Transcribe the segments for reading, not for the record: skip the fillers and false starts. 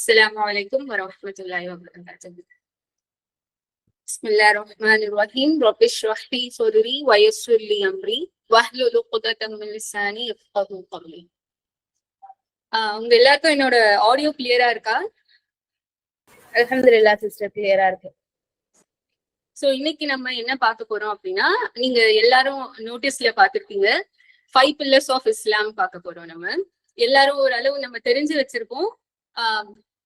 السلام عليكم ورحمة الله وبركاته. بسم الله الرحمن الرحيم. رب اشرح لي صدري ويسر لي أمري واحلل عقدة من لساني يفقهوا قولي. உங்க எல்லாருக்கும் என்னோட ஆடியோ கிளியரா இருக்கா? அல்ஹம்துலில்லாஹ் சிஸ்டர், கிளியரா இருக்கு. சோ இன்னைக்கு நம்ம என்ன பார்க்க போறோம் அப்படின்னா, நீங்க எல்லாரும் நோட்டீஸ்ல பார்த்திருப்பீங்க, 5 pillars of Islam பார்க்க போறோம். நம்ம எல்லாரும் ஓரளவு நம்ம தெரிஞ்சு வச்சிருப்போம்.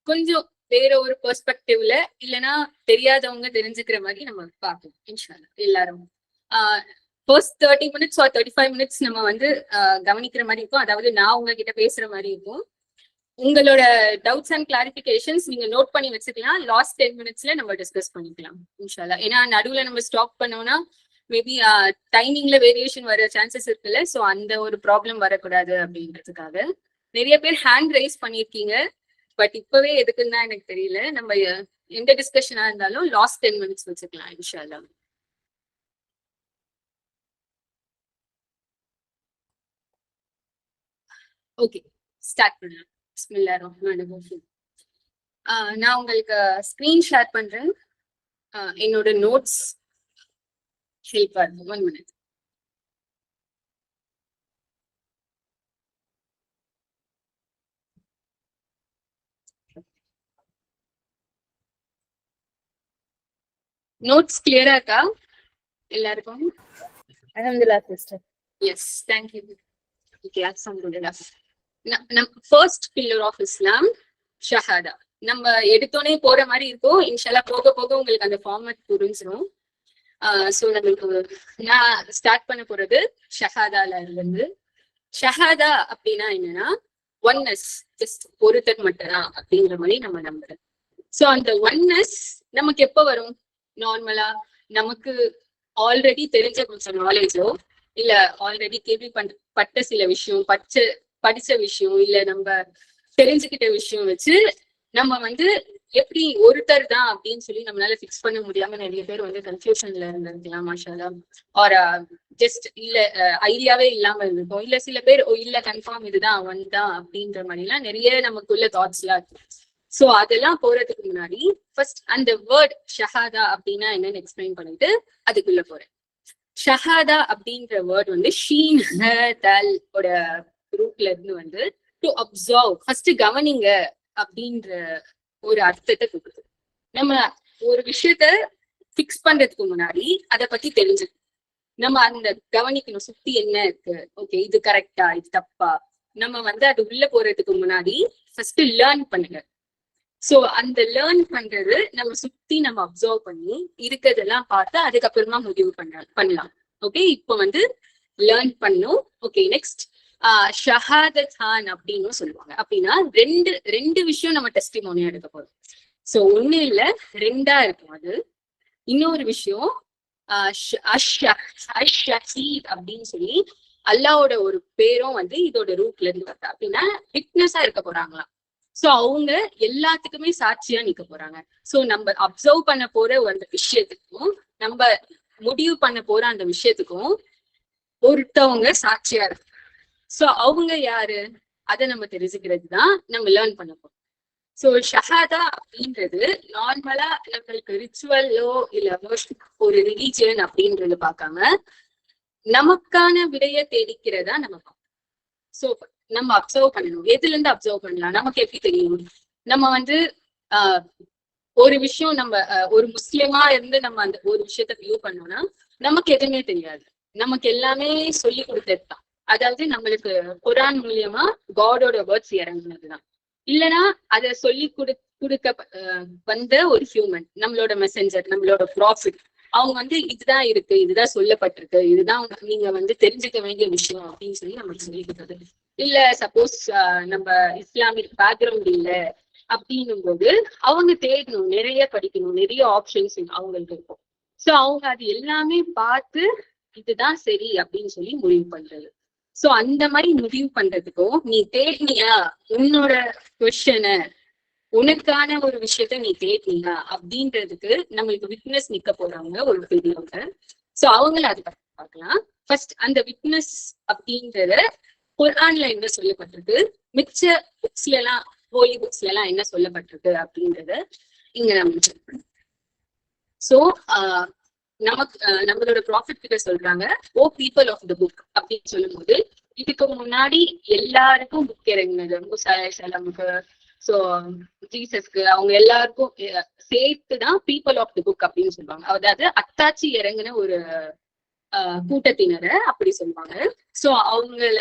கொஞ்சம் வேற ஒரு பெர்ஸ்பெக்டிவ்ல இல்லைன்னா தெரியாதவங்க தெரிஞ்சுக்கிற மாதிரி நம்ம பார்க்கலாம் இன்ஷா அல்லாஹ். எல்லாரும் ஃபர்ஸ்ட் 30 minutes or 35 minutes நம்ம வந்து கவனிக்கிற மாதிரி இருக்கும். அதாவது நான் உங்ககிட்ட பேசுற மாதிரி இருக்கும். உங்களோட டவுட்ஸ் அண்ட் கிளாரிபிகேஷன்ஸ் நீங்க நோட் பண்ணி வச்சுக்கலாம். லாஸ்ட் 10 minutesல நம்ம டிஸ்கஸ் பண்ணிக்கலாம் இன்ஷா அல்லாஹ். ஏன்னா நடுவுல நம்ம ஸ்டாப் பண்ணோம்னா மேபி டைமிங்ல வேரியேஷன் வர சான்சஸ் இருக்குல்ல. ஸோ அந்த ஒரு ப்ராப்ளம் வரக்கூடாது அப்படின்றதுக்காக நிறைய பேர் ஹேண்ட் ரைஸ் பண்ணியிருக்கீங்க. பட் இப்பவே எதுக்குன்னு தான் எனக்கு தெரியல. நம்ம எந்த டிஸ்கஷனா இருந்தாலும் லாஸ்ட் 10 minutes வச்சுக்கலாம் இன்ஷா அல்லாஹ். ஓகே, ஸ்டார்ட் பண்ணலாம். பிஸ்மில்லாஹிர் ரஹ்மானிர் ரஹீம். நான் உங்களுக்கு ஸ்கிரீன் ஷேர் பண்றேன். என்னோட நோட்ஸ் ஹெல்ப் ஆகும். 1 minute. நோட்ஸ் கிளியரா இருக்கா எல்லாருக்கும்? அல்ஹம்துலில்லாஹ் சிஸ்டர். Yes, thank you. ஓகே, அல்ஹம்துலில்லாஹ். ஃபர்ஸ்ட் பில்லர் ஆஃப் இஸ்லாம் ஷஹாதா. நம்ம எடுத்தோடனே போற மாதிரி இருக்கும். இன்ஷால்லா போக போக உங்களுக்கு அந்த ஃபார்மட் புரிஞ்சிடும். ஸோ நம்மளுக்கு நான் ஸ்டார்ட் பண்ண போறது ஷஹாதால இருந்து. ஷஹாதா அப்படின்னா என்னன்னா ஒன்னஸ், ஜஸ்ட் ஒருத்தர் மட்டும்தான் அப்படிங்கிற மாதிரி நம்ம நம்புறோம். ஸோ அந்த ஒன்னஸ் நமக்கு எப்போ வரும்? நார்மலா நமக்கு ஆல்ரெடி தெரிஞ்ச கொஞ்சம் நாலேஜோ இல்ல ஆல்ரெடி கேள்விப்பட்ட சில விஷயம், படிச்ச விஷயம், இல்ல நம்ம தெரிஞ்சுக்கிட்ட விஷயம் வச்சு நம்ம வந்து எப்படி ஒருத்தர் தான் அப்படின்னு சொல்லி நம்மளால பிக்ஸ் பண்ண முடியாம நிறைய பேர் வந்து கன்ஃபியூஷன்ல இருந்திருக்கலாம் மாஷால்லா. ஆர் ஜஸ்ட் இல்ல ஐடியாவே இல்லாம இருந்திருக்கும். இல்ல சில பேர் இல்ல கன்ஃபார்ம் இதுதான் அவன் தான் அப்படின்ற மாதிரி எல்லாம் நிறைய நமக்குள்ள தாட்ஸ் எல்லாம் இருக்கு. சோ அதெல்லாம் போறதுக்கு முன்னாடி ஃபர்ஸ்ட் அந்த வேர்ட் ஷஹாதா அப்படின்னா என்னன்னு எக்ஸ்பிளைன் பண்ணிட்டு அதுக்குள்ள போறேன். ஷஹாதா அப்படின்ற வேர்ட் வந்து ஷீன் தல் ஓட ரூட்ல இருந்து வந்து டு அப்சர்வ், ஃபர்ஸ்ட் கவனிங்க அப்படின்ற ஒரு அர்த்தத்தை கொடுக்குது. நம்ம ஒரு விஷயத்த பிக்ஸ் பண்றதுக்கு முன்னாடி அதை பத்தி தெரிஞ்சுக்கணும். நம்ம அந்த கவனிக்கணும், சுத்தி என்ன இருக்கு, ஓகே இது கரெக்டா இது தப்பா. நம்ம வந்து அது உள்ள போறதுக்கு முன்னாடி ஃபர்ஸ்ட் லேர்ன் பண்ணுங்க. சோ அந்த லேர்ன் பண்றது நம்ம சுத்தி நம்ம அப்சர்வ் பண்ணி இருக்கிறதெல்லாம் பார்த்து அதுக்கப்புறமா முடிவு பண்ணலாம். ஓகே, இப்போ வந்து லேர்ன் பண்ணும். ஓகே, நெக்ஸ்ட் ஷஹாதத்தான் அப்படின்னு சொல்லுவாங்க. அப்படின்னா ரெண்டு விஷயம் நம்ம டெஸ்டிமோனியா எடுக்க போறோம். சோ ஒண்ணு இல்ல ரெண்டா இருக்கும். அது இன்னொரு விஷயம் அப்படின்னு சொல்லி அல்லாவோட ஒரு பேரும் வந்து இதோட ரூட்ல இருந்து வருது. அப்படின்னா விட்னஸா இருக்க போறாங்களாம். சோ அவங்க எல்லாத்துக்குமே சாட்சியா நிக்க போறாங்க. சோ நம்ம அப்சர்வ் பண்ண போற அந்த விஷயத்துக்கும் நம்ம முடிவு பண்ண போற அந்த விஷயத்துக்கும் ஒருத்தவங்க சாட்சியா இருக்கு. சோ அவங்க யாரு அதை நம்ம தெரிஞ்சுக்கிறது தான் நம்ம லேர்ன் பண்ண போறோம். சோ ஷஹாதா அப்படின்றது நார்மலா நம்மளுக்கு ரிச்சுவலோ இல்ல ஒரு ரிலீஜியன் அப்படின்றது பார்க்காம நமக்கான விடைய தேடிக்கிறதா நம்ம பார்க்கணும். சோ நம்ம அப்சர்வ் பண்ணணும். எதுல இருந்து அப்சர்வ் பண்ணலாம்? நமக்கு எப்படி தெரியும்? நம்ம வந்து ஒரு விஷயம் நம்ம ஒரு முஸ்லிமா இருந்து நம்ம அந்த ஒரு விஷயத்த வியூ பண்ணோம்னா நமக்கு எதுவுமே தெரியாது. நமக்கு எல்லாமே சொல்லி கொடுத்ததுதான். அதாவது நம்மளுக்கு குரான் மூலியமா காடோட வேர்ட்ஸ் இறங்குனதுதான். இல்லைன்னா அதை சொல்லி கொடுக்க வந்த ஒரு ஹியூமன், நம்மளோட மெசஞ்சர், நம்மளோட ப்ராஃபிட், அவங்க வந்து இதுதான் இருக்கு, இதுதான் சொல்லப்பட்டிருக்கு, இதுதான் நீங்க வந்து தெரிஞ்சுக்க வேண்டிய விஷயம் அப்படின்னு சொல்லி நமக்கு சொல்லி கொடுத்தது. இல்ல சப்போஸ் நம்ம இஸ்லாமிக் பேக்ரவுண்ட் இல்ல அப்படின்னும் போது அவங்க தேடணும், நிறைய படிக்கணும், நிறைய ஆப்ஷன்ஸ் அவங்களுக்கு இருக்கும். சோ அவங்க அது எல்லாமே பார்த்து இதுதான் சரி அப்படின்னு சொல்லி முடிவு பண்றது. சோ அந்த மாதிரி முடிவு பண்றதுக்கும் நீ தேடினியா உன்னோட கொஸ்டனை, உனக்கான ஒரு விஷயத்த நீ தேடினியா அப்படின்றதுக்கு நம்மளுக்கு விட்னஸ் நிக்க போறாங்க ஒரு பெரியவங்க. சோ அவங்கள அது பார்க்கலாம். ஃபர்ஸ்ட் அந்த விட்னஸ் அப்படின்றத குர்ஆன்ல என்ன சொல்லப்பட்டிருக்கு, மிச்ச புக்ஸ்ல எல்லாம் ஹோலி புக்ஸ்ல எல்லாம் என்ன சொல்லப்பட்டிருக்கு அப்படின்றது இங்க நம்ம சோ நமக்கு நம்மளோட ப்ராஃபிட் கிட்ட சொல்றாங்க, ஓ பீப்புள் ஆஃப் த புக் அப்படின்னு சொல்லும் போது இதுக்கு முன்னாடி எல்லாருக்கும் புக் இறங்கினது, முசாலமுக்கு, சோ ஜீசஸ்க்கு, அவங்க எல்லாருக்கும் சேர்த்துதான் பீப்புள் ஆஃப் த புக் அப்படின்னு சொல்லுவாங்க. அதாவது அத்தாச்சி இறங்கின ஒரு கூட்டத்தினரை அப்படி சொல்லுவாங்க. சோ அவங்கள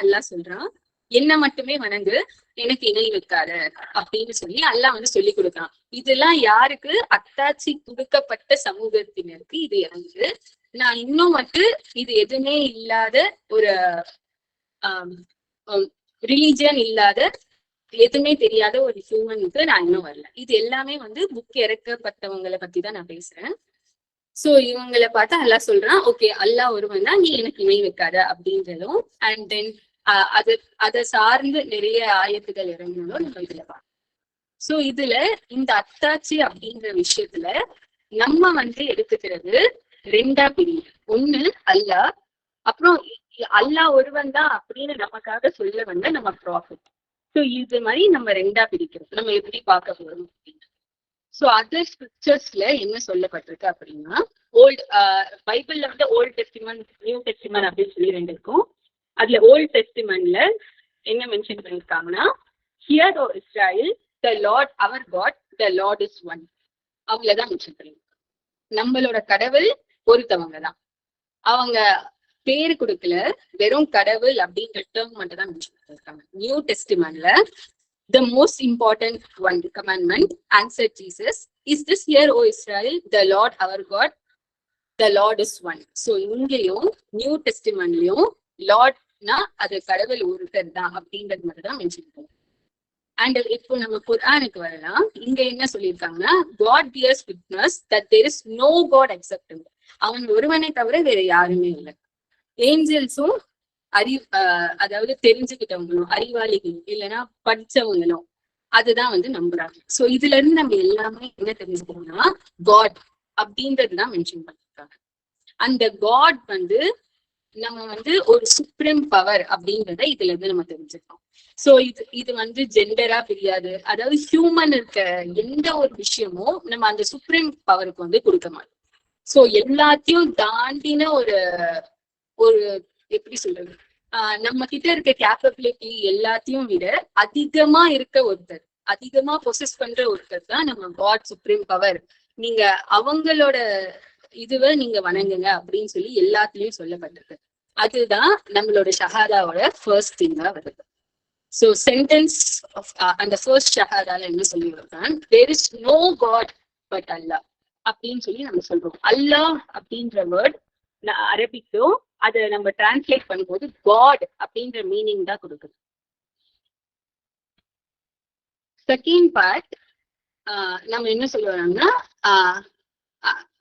அல்லாஹ் சொல்றான், என்ன மட்டுமே வணங்கு, எனக்கு இணை வைக்காத அப்படின்னு சொல்லி அல்லாஹ் சொல்லி கொடுக்குறான். இதெல்லாம் யாருக்கு? அத்தாட்சி கொடுக்கப்பட்ட சமூகத்தினருக்கு இது இறங்குது. நான் இன்னும் இது எதுவுமே இல்லாத ஒரு ரிலீஜியன் இல்லாத எதுவுமே தெரியாத ஒரு ஹியூமனுக்கு நான் இன்னும் வரல. இது எல்லாமே புக் இறக்கப்பட்டவங்களை பத்தி தான் நான் பேசுறேன். சோ இவங்களை பார்த்தா அல்லாஹ் சொல்றான், ஓகே அல்லாஹ் ஒருவன் தான், நீ எனக்கு இணை வைக்காத அப்படின்றதும், அண்ட் தென் அதை சார்ந்து நிறைய ஆயத்துகள் இறங்கினாலும் நம்ம இதுல பார்க்கலாம். சோ இதுல இந்த அத்தாட்சி அப்படின்ற விஷயத்துல நம்ம எடுத்துக்கிறது ரெண்டா பிரிவு. ஒண்ணு அல்லாஹ், அப்புறம் அல்லாஹ் ஒருவன் தான் அப்படின்னு நமக்காக சொல்ல நம்ம ப்ராஃபிட். சோ இது மாதிரி நம்ம ரெண்டா பிரிக்கிறோம். நம்ம எப்படி பார்க்க போறோம் அப்படின்னு. சோ அதர் ஸ்கிரிப்சர்ஸ்ல என்ன சொல்லப்பட்டிருக்கு அப்படின்னா, பைபிள்ல ஓல்ட் டெஸ்டிமென்ட், நியூ டெஸ்டிமென்ட் அப்படின்னு சொல்லி ரெண்டு இருக்கும். அதுல ஓல்ட் டெஸ்டிமென்ட்ல என்ன மென்ஷன் பண்ணிருக்காங்கன்னா, hear O Israel, the Lord our God, the Lord is one. அவங்களதான் மென்ஷன் பண்ணிருக்காங்க. நம்மளோட கடவுள் ஒருத்தவங்க தான். அவங்க பேரு கொடுக்கல, வெறும் கடவுள் அப்படின்ற டேர்ம் மட்டும் தான் மென்ஷன் பண்ணிருக்காங்க. நியூ டெஸ்டிமென்ட்ல the most important one commandment, answered Jesus, is this, hear O Israel, the Lord our God, the Lord is one. So இங்கேயும் நியூ டெஸ்டிமென்ட்லயும் லார்ட்னா அது கடவுள் ஒருத்தர் தான் அப்படின்றது மட்டும் தான் மென்ஷன் பண்ணுவோம். அண்ட் இப்போ நம்ம குர்ஆனுக்கு வரலாம். இங்க என்ன சொல்லியிருக்காங்கன்னா, God bears witness that there is no God except him. அவன் ஒருவனை தவிர வேற யாருமே இல்லை. ஏஞ்சல்ஸும் அதாவது தெரிஞ்சுக்கிட்டவங்களும், அறிவாளிகளும், இல்லைன்னா படிச்சவங்களும் அதுதான் நம்புறாங்க. சோ இதுல இருந்து நம்ம எல்லாமே என்ன தெரிஞ்சுக்கணும்னா, காட் அப்படின்றதுதான் மென்ஷன் பண்ணிருக்காங்க. அந்த காட் நம்ம ஒரு சுப்ரீம் பவர் அப்படின்றத இதுல இருந்து நம்ம தெரிஞ்சுக்கணும். சோ இது ஜெண்டரா பிரியாது. அதாவது ஹியூமன் இருக்க எந்த ஒரு விஷயமும் நம்ம அந்த சுப்ரீம் பவருக்கு கொடுக்க மாட்டோம். சோ எல்லாத்தையும் தாண்டின ஒரு எப்படி சொல்றது, நம்ம கிட்ட இருக்க கேப்பபிலிட்டி எல்லாத்தையும் விட அதிகமா இருக்க ஒருத்தர், அதிகமா பொசஸ் பண்ற ஒருத்தர் தான் நம்ம காட், சுப்ரீம் பவர். நீங்க அவங்களோட இதுவை நீங்க வணங்குங்க அப்படின்னு சொல்லி எல்லாத்துலயும் சொல்லப்பட்டிருக்கு. அதுதான் நம்மளோட ஷஹாதாவோட ஃபர்ஸ்ட் திங்கா வருது. சோ சென்டென்ஸ் அந்த ஃபர்ஸ்ட் ஷஹாதால என்ன சொல்லி வருதான், there is no God but அல்லாஹ் அப்படின்னு சொல்லி நம்ம சொல்றோம். அல்லாஹ் அப்படின்ற வேர்ட் அரபிக்கும் அதை நம்ம டிரான்ஸ்லேட் பண்ணும்போது காட் அப்படின்ற மீனிங் தான் கொடுக்குது. செகண்ட் பார்ட் நம்ம என்ன சொல்லுவாங்கன்னா,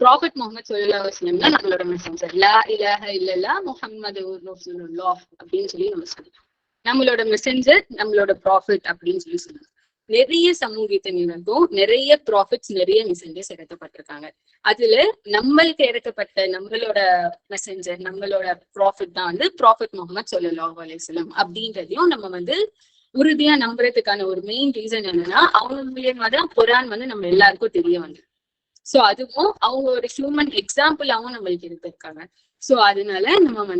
ப்ராஃபட் முகமது ஸல்லல்லாஹு அலைஹி வஸல்லம் தான் நம்மளோட மெசஞ்சர். லா இலாஹ இல்லல்லாஹ் முஹம்மது ரசூலுல்லாஹ் அப்படின்னு சொல்லி நம்ம சொல்லுவோம். நம்மளோட மெசஞ்சர், நம்மளோட ப்ராஃபிட் அப்படின்னு சொல்லி சொல்லுவோம். நிறைய சமூகத்தினருக்கும் நிறைய ப்ராஃபிட்ஸ், நிறைய மெசஞ்சர்ஸ் இறக்கப்பட்டிருக்காங்க. அதுல நம்மளுக்கு இறக்கப்பட்ட நம்மளோட மெசஞ்சர், நம்மளோட ப்ராஃபிட் தான் ப்ராஃபிட் முகமது ஸல்லல்லாஹு அலைஹி வஸல்லம் அப்படின்றதையும் நம்ம உறுதியா நம்புறதுக்கான ஒரு மெயின் ரீசன் என்னன்னா, அவங்க மூலியமா தான் குர்ஆன் நம்ம எல்லாருக்கும் தெரிய வந்து. சோ அதுவும் அவங்க ஒரு ஹியூமன் எக்ஸாம்பிளாவும் நம்மளுக்கு இருந்திருக்காங்க. சோ அதனால நம்ம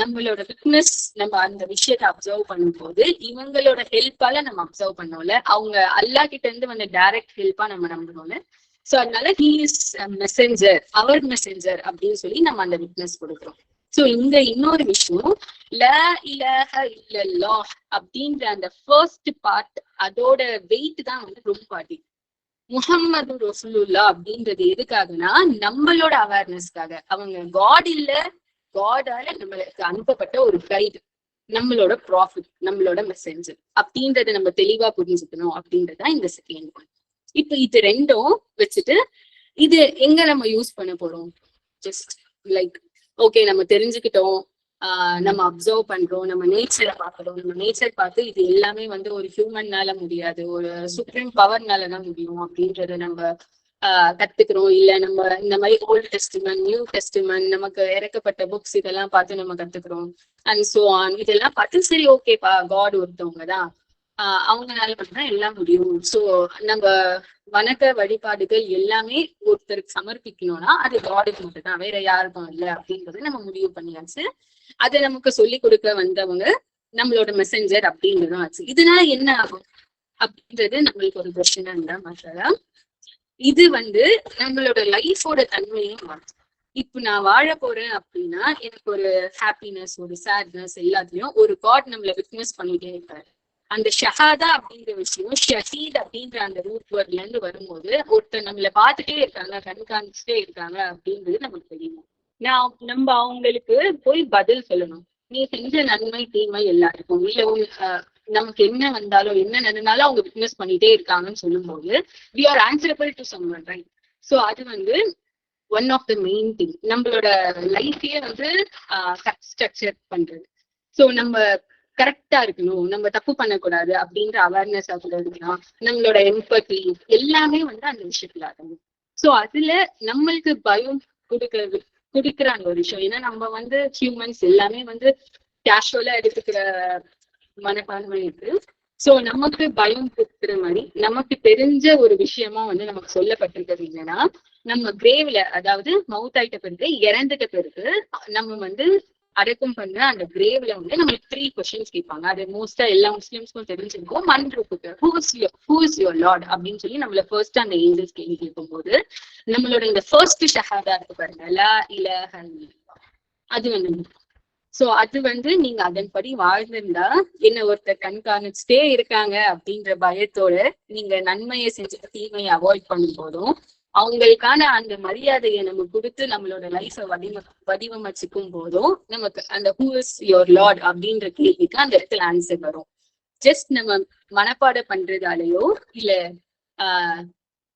நம்மளோட விட்னஸ், நம்ம அந்த விஷயத்தை அப்சர்வ் பண்ணும் போது இவங்களோட ஹெல்ப்பால நம்ம அப்சர்வ் பண்ணோம்ல, அவங்க அல்லாஹ் கிட்ட இருந்து டைரக்ட் ஹெல்ப்பா நம்ம நம்பணும்ல. சோ அதனால ஹீ இஸ் மெசஞ்சர், அவர் மெசஞ்சர் அப்படின்னு சொல்லி நம்ம அந்த விட்னஸ் கொடுக்குறோம். சோ இங்க இன்னொரு விஷயம், லா இலாஹ இல்லல்லாஹ் அப்படின்ற அந்த ஃபர்ஸ்ட் பார்ட், அதோட வெயிட் தான் ரொம்ப அதிகம். முஹம்மது ரசூலுல்லாஹ் அப்படின்றது எதுக்காகனா, நம்மளோட அவேர்னஸ்க்காக. அவங்க காட் இல்ல, காடால நம்மளுக்கு அனுப்பப்பட்ட ஒரு கைடு, நம்மளோட ப்ராஃபிட், நம்மளோட மெசஞ்சர் அப்படின்றத நம்ம தெளிவா புரிஞ்சுக்கணும் அப்படின்றதான் இந்த செகண்ட் பாயிண்ட். இப்ப இது ரெண்டும் வச்சுட்டு இது எங்க நம்ம யூஸ் பண்ண போறோம்? ஜஸ்ட் லைக் ஓகே, நம்ம தெரிஞ்சுக்கிட்டோம், நம்ம அப்சர்வ் பண்றோம், நம்ம நேச்சரை பார்க்கிறோம். நம்ம நேச்சர் பார்த்து இது எல்லாமே ஒரு ஹியூமன்னால முடியாது, ஒரு சுப்ரீம் பவர்னாலதான் முடியும் அப்படின்றத நம்ம கத்துக்கிறோம். இல்ல நம்ம இந்த மாதிரி ஓல்ட் டெஸ்டிமென்ட், நியூ டெஸ்டிமென்ட், நமக்கு இறக்கப்பட்ட புக்ஸ் இதெல்லாம் பார்த்து நம்ம கத்துக்கிறோம். And so on. இதெல்லாம் பார்த்து சரி ஓகேப்பா, காட் ஒருத்தவங்க தான், அவங்களால மட்டும்தான் எல்லாம் முடியும். சோ நம்ம வணக்க வழிபாடுகள் எல்லாமே ஒருத்தருக்கு சமர்ப்பிக்கணும்னா அது காடுக்கு மட்டும் தான், வேற யாருக்கும் இல்லை அப்படின்றது நம்ம முடிவு பண்ணியாச்சு. அதை நமக்கு சொல்லி கொடுக்க வந்தவங்க நம்மளோட மெசஞ்சர் அப்படின்றதும் ஆச்சு. இதனால என்ன ஆகும் அப்படின்றது நம்மளுக்கு ஒரு கொஸ்டின் இருந்தா மாற்றா. இது நம்மளோட லைஃபோட தன்மையும் மாற்றும். இப்ப நான் வாழ போறேன் அப்படின்னா எனக்கு ஒரு ஹாப்பினஸ், ஒரு சேட்னஸ் எல்லாத்தையும் ஒரு காட் நம்மள விட்னஸ் பண்ணிட்டே இருக்காரு. அந்த ஷஹாதா அப்படிங்கிற விஷயம், ஷஹீத் அப்படின்ற அந்த ரூட் வேர்ட்ல இருந்து வரும்போது ஒருத்தர் நம்மள பார்த்துட்டே இருக்காங்க, கண்காணிச்சுட்டே இருக்காங்க அப்படின்றது நமக்கு தெரியும். நம்ம அவங்களுக்கு போய் பதில் சொல்லணும். நீ செஞ்ச நன்மை தீமை எல்லாருக்கும், இல்ல நமக்கு என்ன வந்தாலும் என்ன நடந்தாலும் அவங்க விட்னஸ் பண்ணிட்டே இருக்காங்கன்னு சொல்லும் போது we are answerable to someone, right? So அது one of the main thing நம்மளோட லைஃபையே ஸ்ட்ரக்சர் பண்றது. ஸோ நம்ம கரெக்டா இருக்கணும், நம்ம தப்பு பண்ணக்கூடாது அப்படின்ற அவேர்னஸ் அதுல இருக்கலாம். நம்மளோட எம்பத்தி எல்லாமே அந்த விஷயத்துல ஆகணும். ஸோ அதுல நம்மளுக்கு பயம் குடுக்கிற அந்த ஒரு விஷயம். ஏன்னா நம்ம ஹியூமன்ஸ் எல்லாமே கேஷுவலா எடுத்துக்கிற மனப்பான்மை இருக்கு. சோ நமக்கு பயம் கொடுக்குற மாதிரி நமக்கு தெரிஞ்ச ஒரு விஷயமா நமக்கு சொல்லப்பட்டிருக்கிறது என்னன்னா, நம்ம கிரேவ்ல, அதாவது மவுத் ஆயிட்ட பிறகு, இறந்துட்ட பிறகு நம்ம அடக்கம் பண்ற அந்த கிரேவ்ல நம்மளுக்கு 3 கொஸ்டின்ஸ் கேட்பாங்க. அது மோஸ்டா எல்லா முஸ்லிம்ஸ்க்கும் தெரிஞ்சிருக்கும். மன்றுக்கு ஹூ இஸ் யுவர் லார்ட் அப்படின்னு சொல்லி நம்மள ஃபர்ஸ்ட் அந்த ஏஞ்சல்ஸ் கேள்வி கேட்கும் போது நம்மளோட இந்த ஃபர்ஸ்ட் ஷஹாதா இருக்கு பாருங்க, லா இலாஹ இல்லல்லாஹ், அது சோ அது நீங்க அதன்படி வாழ்ந்திருந்தா என்ன ஒருத்தர் கண்காணிச்சுட்டே இருக்காங்க அப்படின்ற பயத்தோட நீங்க நன்மையை செஞ்சு தீமையை அவாய்ட் பண்ணும் போதும் அவங்களுக்கான அந்த மரியாதையை நம்ம கொடுத்து நம்மளோட லைஃபை வடிவமைச்சுக்கும் போதும் நமக்கு அந்த ஹூ இஸ் யுவர் லார்ட் அப்படின்ற கேள்விக்கு அந்த இடத்துல ஆன்சர் வரும். ஜஸ்ட் நம்ம மனப்பாடம் பண்றதாலேயோ இல்ல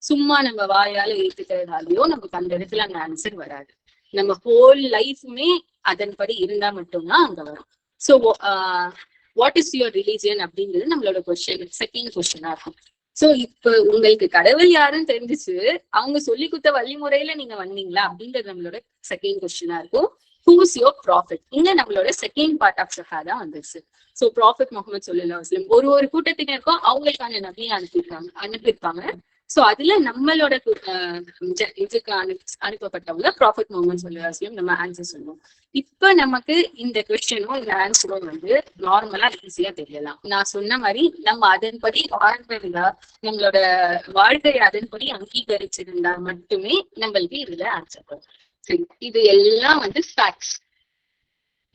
சும்மா நம்ம வாயால ஏத்துக்கிறதாலேயோ நமக்கு அந்த இடத்துல அந்த ஆன்சர் வராது. நம்ம ஹோல் லைஃப்மே அதன்படி இருந்தா மட்டும்தான் அங்க வரும். So what is your religion அப்படிங்கிறது நம்மளோட செகண்ட் கொஸ்டினா இருக்கும். சோ இப்ப உங்களுக்கு கடவுள் யாருன்னு தெரிஞ்சிச்சு, அவங்க சொல்லி கொடுத்த வழிமுறையில நீங்க வந்தீங்களா அப்படின்றது நம்மளோட செகண்ட் கொஸ்டினா இருக்கும். ஹூஸ் யோர் ப்ராஃபிட், இங்க நம்மளோட செகண்ட் பார்ட் ஆஃப் ஷஹாதா வந்துருச்சு. சோ ப்ராஃபிட் முகமது ஸல்லல்லாஹு அலைஹி வஸல்லம் ஒரு கூட்டத்தினருக்கும் அவங்களுக்கான நபியை அனுப்பியிருப்பாங்க. சோ அதுல நம்மளோட இதுக்கு அனுப்பப்பட்டவங்க ப்ராஃபிட் முகமது ஸல்லல்லாஹு அலைஹி வஸல்லம் நம்ம ஆன்சர் சொல்லுவோம். இப்ப நமக்கு இந்த கொஸ்டினும் இந்த ஆன்சரும் நார்மலா ஈஸியா தெரியலாம். நான் சொன்ன மாதிரி நம்ம அதன்படி வாழ்ந்திருந்தா, நம்மளோட வாழ்க்கையை அதன்படி அங்கீகரிச்சிருந்தா மட்டுமே நம்மளுக்கு இதுல ஆன்சர் வரும். சரி, இது எல்லாம் ஃபேக்ட்ஸ்.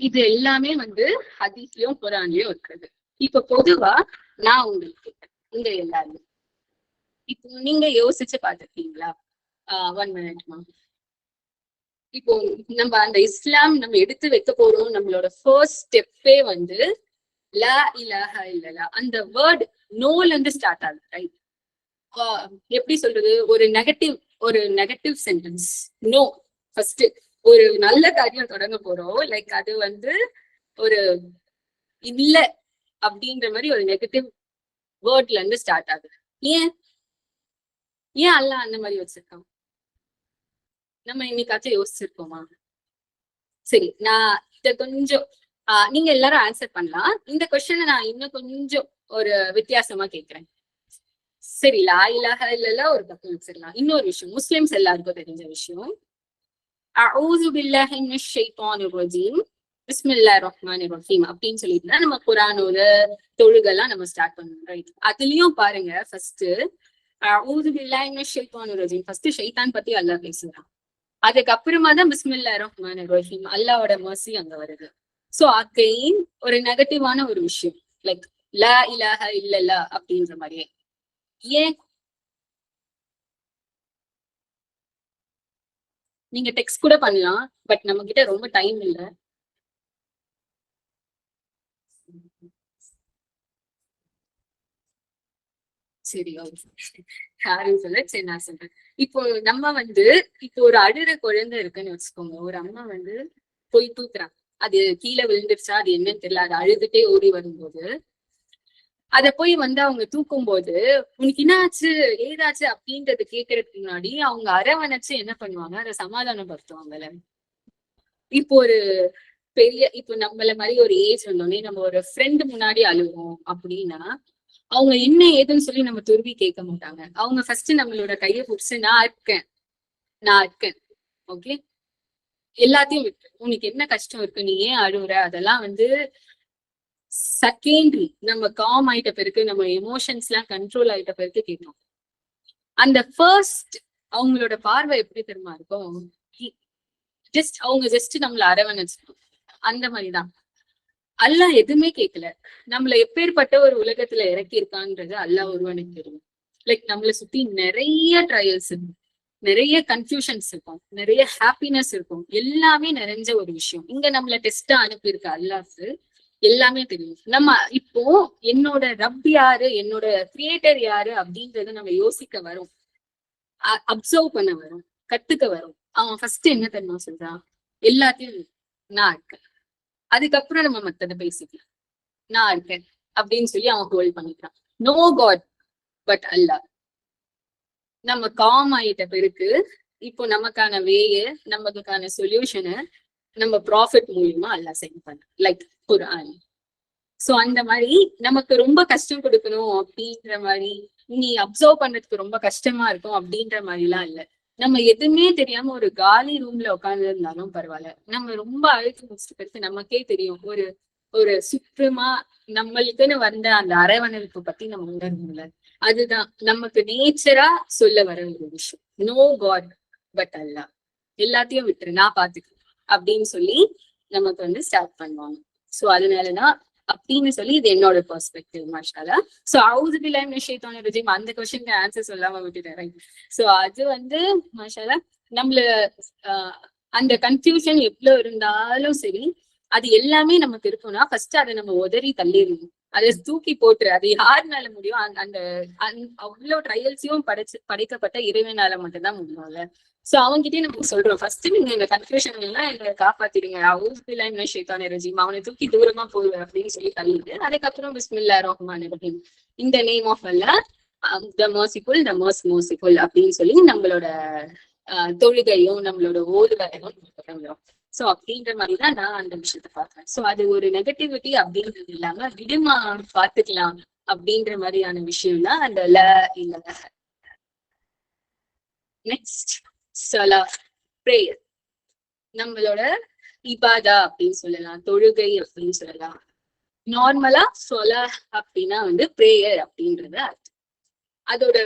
இது எல்லாமே ஹதீஸ்லயும் குர்ஆன்லயும் இருக்குது. இப்ப பொதுவா நான் உங்களுக்கு இந்த எல்லாருமே இப்போ நீங்க யோசிச்சு பாத்துருக்கீங்களா? 1 மினிட்மா. இப்போ நம்ம அந்த இஸ்லாம் நம்ம எடுத்து வைக்க போறோம், நம்மளோட ஃபர்ஸ்ட் ஸ்டெப்பே லா இலாஹ இல்லல்லாஹ், அந்த வேர்ட் நோல இருந்து ஸ்டார்ட் ஆகுது, ரைட்? எப்படி சொல்றது, ஒரு நெகட்டிவ் சென்டென்ஸ் நோ. ஃபர்ஸ்ட் ஒரு நல்ல காரியம் தொடங்க போறோம், லைக் அது ஒரு இல்ல அப்படின்ற மாதிரி ஒரு நெகட்டிவ் வேர்ட்ல இருந்து ஸ்டார்ட் ஆகுது. ஏன் அல்லாஹ் அந்த மாதிரி வச்சிருக்கான்? நம்ம இன்னைக்காச்சும் யோசிச்சிருக்கோமா? சரி, நான் இத கொஞ்சம் நீங்க எல்லாரும் ஆன்சர் பண்ணலாம். இந்த கொஸ்டினை நான் இன்னும் கொஞ்சம் ஒரு வித்தியாசமா கேட்கிறேன். சரி, லா இலாஹ இல்லல்லாஹ் ஒரு பக்கம் வச்சிடலாம். இன்னொரு விஷயம் முஸ்லிம்ஸ் எல்லாருக்கும் தெரிஞ்ச விஷயம், அஊது பில்லாஹி மினஷ் ஷைத்தானிர் ரஜீம் பிஸ்மில்லாஹிர் ரஹ்மானிர் ரஹீம் அப்படின்னு சொல்லிட்டு நம்ம குர்ஆனோட தொழுகெல்லாம் நம்ம ஸ்டார்ட் பண்ணணும், ரைட்? அதுலயும் பாருங்க, ஃபர்ஸ்ட் அஊது பில்லாஹி மினஷ் ஷைத்தானிர் ரஜீம், ஃபர்ஸ்ட் ஷைத்தான் பத்தி அல்லாஹ் பேசுறான். அதுக்கப்புறமா தான் பிஸ்மில்லாஹிர் ரஹ்மானிர் ரஹீம், அல்லாஹ்வோட மர்சி அங்க வருது. சோ அகைன் ஒரு நெகட்டிவான ஒரு விஷயம், லைக் லா இலாஹ இல்லல்லாஹ் அப்படின்ற மாதிரியே. ஏன்? நீங்க டெக்ஸ்ட் கூட பண்ணலாம், பட் நம்ம கிட்ட ரொம்ப டைம் இல்ல. சரி, யாரும் சொல்ல, சரி நான் சொல்றேன். இப்போ நம்ம இப்போ ஒரு அழுற குழந்தை இருக்குன்னு வச்சுக்கோங்க. ஒரு அம்மா போய் தூக்குறாங்க, அது கீழே விழுந்துருச்சா அது என்னன்னு தெரியல, அது அழுதுட்டே ஓடி வரும்போது அத போய் அவங்க தூக்கும் போது உனக்கு என்ன ஆச்சு ஏதாச்சு அப்படின்றது கேட்கறதுக்கு முன்னாடி அவங்க அரவணைச்சு என்ன பண்ணுவாங்க, அதை சமாதானப்படுத்துவாங்கல்ல. இப்போ ஒரு பெரிய, இப்போ நம்மள மாதிரி ஒரு ஏஜ் வந்தோடனே நம்ம ஒரு ஃப்ரெண்டு முன்னாடி அழுவோம் அப்படின்னா அவங்க என்ன ஏதுன்னு சொல்லி நம்ம துருவி கேட்க மாட்டாங்க. அவங்க ஃபர்ஸ்ட் நம்மளோட கையை பிடிச்சு நான் இருக்கேன் ஓகே, எல்லாத்தையும் விட்டு உனக்கு என்ன கஷ்டம் இருக்கு, நீ ஏன் அழுகுற, அதெல்லாம் வந்து செகண்டரி. நம்ம காம் ஆயிட்ட பிறகு, நம்ம எமோஷன்ஸ் எல்லாம் கண்ட்ரோல் ஆயிட்ட பிறகு கேட்கணும். அந்த ஃபர்ஸ்ட் அவங்களோட பார்வை எப்படி தெரியுமா இருக்கும், அவங்க ஜஸ்ட் நம்மள அரவணைச்சிடும். அந்த மாதிரிதான் அல்லாஹ் எதுவுமே கேட்கல. நம்மள எப்பேற்பட்ட ஒரு உலகத்துல இறக்கி இருக்கான்றது அல்லாஹ் ஒருவனுக்கு தெரியும். லைக் நம்மளை சுத்தி நிறைய ட்ரையல்ஸ் இருக்கும், நிறைய கன்ஃபியூஷன்ஸ் இருக்கும், நிறைய ஹாப்பினஸ் இருக்கும், எல்லாமே நிறைஞ்ச ஒரு விஷயம். இங்க நம்மள டெஸ்டா அனுப்பியிருக்க அல்லாஹ்க்கு எல்லாமே தெரியும். நம்ம இப்போ என்னோட ரப் யாரு, என்னோட கிரியேட்டர் யாரு அப்படின்றத நம்ம யோசிக்க வரும், அப்சர்வ் பண்ண வரும், கத்துக்க வரும். அவன் ஃபர்ஸ்ட் என்ன தெரியுமா சொல்றான், எல்லாத்தையும் நான் இருக்கேன், அதுக்கப்புறம் நம்ம மத்ததை பேசிக்கலாம், நான் இருக்கேன் அப்படின்னு சொல்லி அவன் ஹோல்ட் பண்ணிக்கிறான். நோ காட் பட் அல்லாஹ். நம்ம காம் ஆயிட்ட பிறகு இப்போ நமக்கான வேய, நமக்கான சொல்யூஷனை நம்ம ப்ராஃபிட் மூலியமா அல்லாஹ் சென்ட் பண்ண, லைக் குர்ஆன். சோ அந்த மாதிரி நமக்கு ரொம்ப கஷ்டம் கொடுக்கணும் அப்படின்ற மாதிரி, நீ அப்சர்வ் பண்றதுக்கு ரொம்ப கஷ்டமா இருக்கும் அப்படின்ற மாதிரி எல்லாம் இல்ல. நம்ம எதுவுமே தெரியாம ஒரு காலி ரூம்ல உட்கார்ந்து இருந்தாலும் பரவாயில்ல, நம்ம ரொம்ப அழுத்து முடிச்சிட்டு பிறகு நமக்கே தெரியும் ஒரு சுற்றமா நம்மளுக்குன்னு வந்த அந்த அரவணைப்பு பத்தி நம்ம உணர்வுல. அதுதான் நமக்கு நேச்சரா சொல்ல வர ஒரு விஷயம். நோ காட் பட் அல்லாஹ், எல்லாத்தையும் விட்டுரு, நான் பாத்துக்கிறேன் அப்படின்னு சொல்லி நமக்கு வந்து ஸ்டார்ட் பண்ணுவாங்க. சோ அதனாலதான் அப்படின்னு சொல்லி இது என்னோட பெர்ஸ்பெக்டிவ் மாஷாலா. சோ அவுது பில்லாஹி மினஷ் ஷைத்தானிர் ரஜீம், அந்த क्वेश्चनக்கு ஆன்சர் சொல்லாம விட்டுட்டேன். சோ அது வந்து மாஷாலா நம்மள அந்த கன்ஃபியூஷன் எவ்வளவு இருந்தாலும் சரி, அது எல்லாமே நமக்கு இருக்கும்னா ஃபர்ஸ்ட் அதை நம்ம உதறி தள்ளிடணும், அதை தூக்கி போட்டுரு. அது யாருனால முடியும், அந்த அவ்வளவு ட்ரையல்ஸையும் படைக்கப்பட்ட இறைவனால மட்டும்தான் முடியும்ல. சோ அவங்ககிட்டயே நம்ம சொல்றோம், ஃபர்ஸ்ட் நீங்க இந்த கன்ஃபியூஷன் எல்லாம் எங்களை காப்பாத்திடுங்க, அவுது பில்லாஹி மினஷ் ஷைத்தானிர் ரஜீம், அவனை தூக்கி தூரமா போடுவேன் அப்படின்னு சொல்லி தள்ளிட்டு, அதுக்கப்புறம் பிஸ்மில்லாஹிர் ரஹ்மானிர் ரஹீம், இந்த name of Allah the merciful, the most merciful அப்படின்னு சொல்லி நம்மளோட தொழுகையும் நம்மளோட ஓதுவரையும் தொடங்குறோம். சோ அப்படின்ற மாதிரிதான் நான் அந்த விஷயத்த பாக்குறேன். சோ அது ஒரு நெகட்டிவிட்டி அப்படின்றது இல்லாம விடுமா பாத்துக்கலாம் அப்படின்ற மாதிரியான விஷயம் தான் அந்த ல இல்ல. நெக்ஸ்ட் சலா, பிரேயர். நம்மளோட இபாதா அப்படின்னு சொல்லலாம், தொழுகை அப்படின்னு சொல்லலாம். நார்மலா சொலா அப்படின்னா வந்து பிரேயர் அப்படின்றது அர்த்தம். அதோட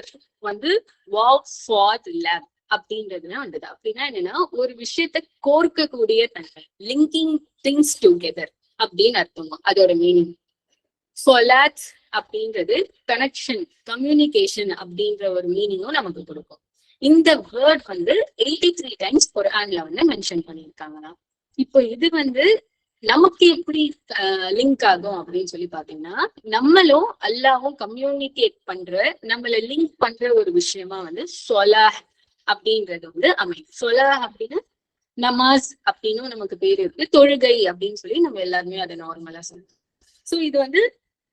வந்து வாக் ஃபார் லேப் அப்படின்றதுனா வந்தது. அப்படின்னா என்னன்னா ஒரு விஷயத்த கோர்க்கக்கூடிய தன்மை, லிங்கிங் திங்ஸ் டுகெதர் அப்படின்னு அர்த்தமா அதோட மீனிங். சொலாத் அப்படின்றது கனெக்ஷன், கம்யூனிகேஷன் அப்படின்ற ஒரு மீனிங்கும் நமக்கு கொடுக்கும். இந்த வேர்ட் வந்து 83 டைம்ஸ் குர்ஆன்ல வந்து மென்ஷன் பண்ணியிருக்காங்கன்னா, இப்போ இது வந்து நமக்கு எப்படி லிங்க் ஆகும் அப்படின்னு சொல்லி பாத்தீங்கன்னா, நம்மளும் அல்லாவும் கம்யூனிகேட் பண்ற, நம்மள லிங்க் பண்ற ஒரு விஷயமா வந்து சொலாஹ் அப்படின்றது வந்து அமையும். சொலாஹ் அப்படின்னு நமாஸ் அப்படின்னு நமக்கு பேர் இருக்கு, தொழுகை அப்படின்னு சொல்லி நம்ம எல்லாருமே அதை நார்மலா சொல்லுவோம். சோ இது வந்து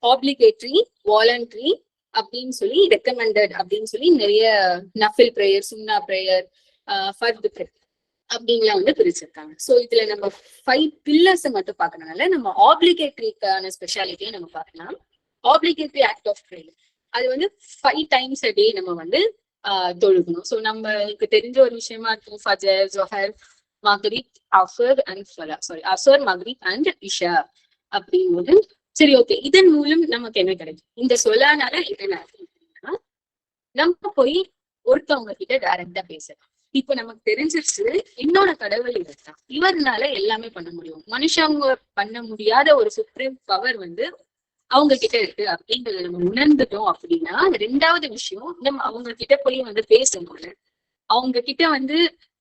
ஆப்ளிகேட்டரி, வாலண்டரி அப்படின்னு சொல்லி, ரெக்கமெண்டட் அப்படின்னு சொல்லி நிறைய நஃபில் பிரேயர், சுன்னா பிரேயர், ஃபர்து பிரேயர் அப்படின்லாம் வந்து பிரிச்சிருக்காங்க. சோ இதுல நம்ம 5 பில்லர்ஸ் மட்டும் பார்க்கறதுனால நம்ம ஆப்ளிகேட்டரிக்கான ஸ்பெஷாலிட்டியை நம்ம பார்க்கலாம். ஆப்ளிகேட்டரி ஆக்ட் ஆஃப் பிரேயர், அது வந்து 5 டைம்ஸ் a day நம்ம வந்து தொழுகணும். சோ நம்மளுக்கு தெரிஞ்ச ஒரு விஷயமா இருக்கும், ஃபஜர், ஸுஹர், மக்ரிப், அஃபர் அண்ட் ஸலா, அஸர், மக்ரிப் அண்ட் இஷா அப்படிங்கும்போது சரி ஓகே, இதன் மூலம் நமக்கு என்ன கிடைக்கும், இந்த சொல்லானால என்ன நம்ம போய் ஒருத்தவங்க கிட்ட டைரக்டா பேசலாம். இப்ப நமக்கு தெரிஞ்சிருச்சு என்னோட கடவுள் இவர்தான், இவர்னால எல்லாமே பண்ண முடியும், மனுஷங்க பண்ண முடியாத ஒரு சுப்ரீம் பவர் வந்து அவங்க கிட்ட இருக்கு அப்படின்றத நம்ம உணர்ந்துட்டோம். அப்படின்னா ரெண்டாவது விஷயம், நம்ம அவங்க கிட்ட போய் வந்து பேசணும்ல, அவங்க கிட்ட வந்து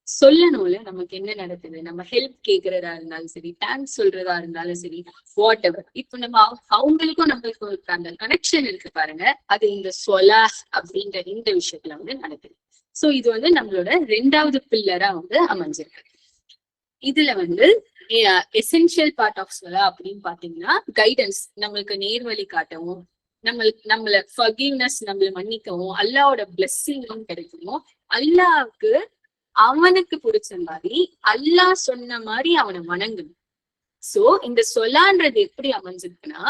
சொல்லணும்ல நமக்கு என்ன நடக்குது, நம்ம ஹெல்ப் கேட்கறதா இருந்தாலும் சரி, தேங்க்ஸ் சொல்றதா இருந்தாலும் சரி, வாட் எவர். இப்ப நம்ம அவங்களுக்கும் நம்மளுக்கும் அந்த கனெக்ஷன் இருக்கு பாருங்க, அது இந்த சொலா அப்படின்ற இந்த விஷயத்துல வந்து நடக்குது. சோ இது வந்து நம்மளோட ரெண்டாவது பில்லரா வந்து அமைஞ்சிருக்கு. இதுல வந்து எசென்ஷியல் பார்ட் ஆஃப் சொலா அப்படின்னு பாத்தீங்கன்னா கைடன்ஸ், நம்மளுக்கு நேர்வழி காட்டவும், நம்மள ஃபர்கிவ்னஸ், நம்மள மன்னிக்கவும், அல்லாவோட பிளெஸ்ஸிங்கும் கிடைக்கணும். அல்லாவுக்கு அவனுக்கு பிடிச்ச மாதிரி, அல்லாஹ் சொன்ன மாதிரி அவனை வணங்கணும். சோ இந்த சொலான்றது எப்படி அமைஞ்சிருக்குன்னா,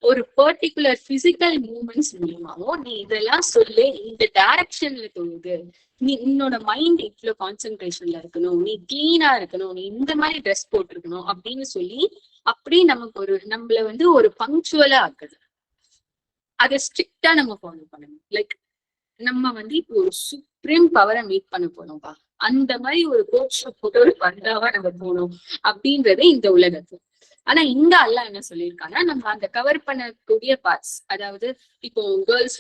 ஒரு பர்டிகுலர் பிசிக்கல் மூவ்மெண்ட்ஸ் மூலியமாவும் நீ இதெல்லாம் சொல்லு, இந்த டைரக்ஷன்ல தொழுது, நீ உன்னோட மைண்ட் இவ்வளவு கான்சென்ட்ரேஷன்ல இருக்கணும், நீ கிளீனா இருக்கணும், நீ இந்த மாதிரி ட்ரெஸ் போட்டிருக்கணும் அப்படின்னு சொல்லி அப்படியே நமக்கு நம்மள ஒரு பங்க்சுவலா ஆக்குது. அதை ஸ்ட்ரிக்டா நம்ம ஃபாலோ பண்ணணும். லைக் நம்ம இப்போ ஒரு சுப்ரீம் பவரை மீட் பண்ண போனோம்பா, அந்த மாதிரி ஒரு கோச் போட்டு ஒரு பந்தாவா நம்ம போகணும் அப்படின்றது இந்த உலகத்து. ஆனா இங்க அல்லாஹ் என்ன சொல்லியிருக்காங்கன்னா, நம்ம அந்த கவர் பண்ணக்கூடிய பார்ட்ஸ், அதாவது இப்போ கேர்ள்ஸ்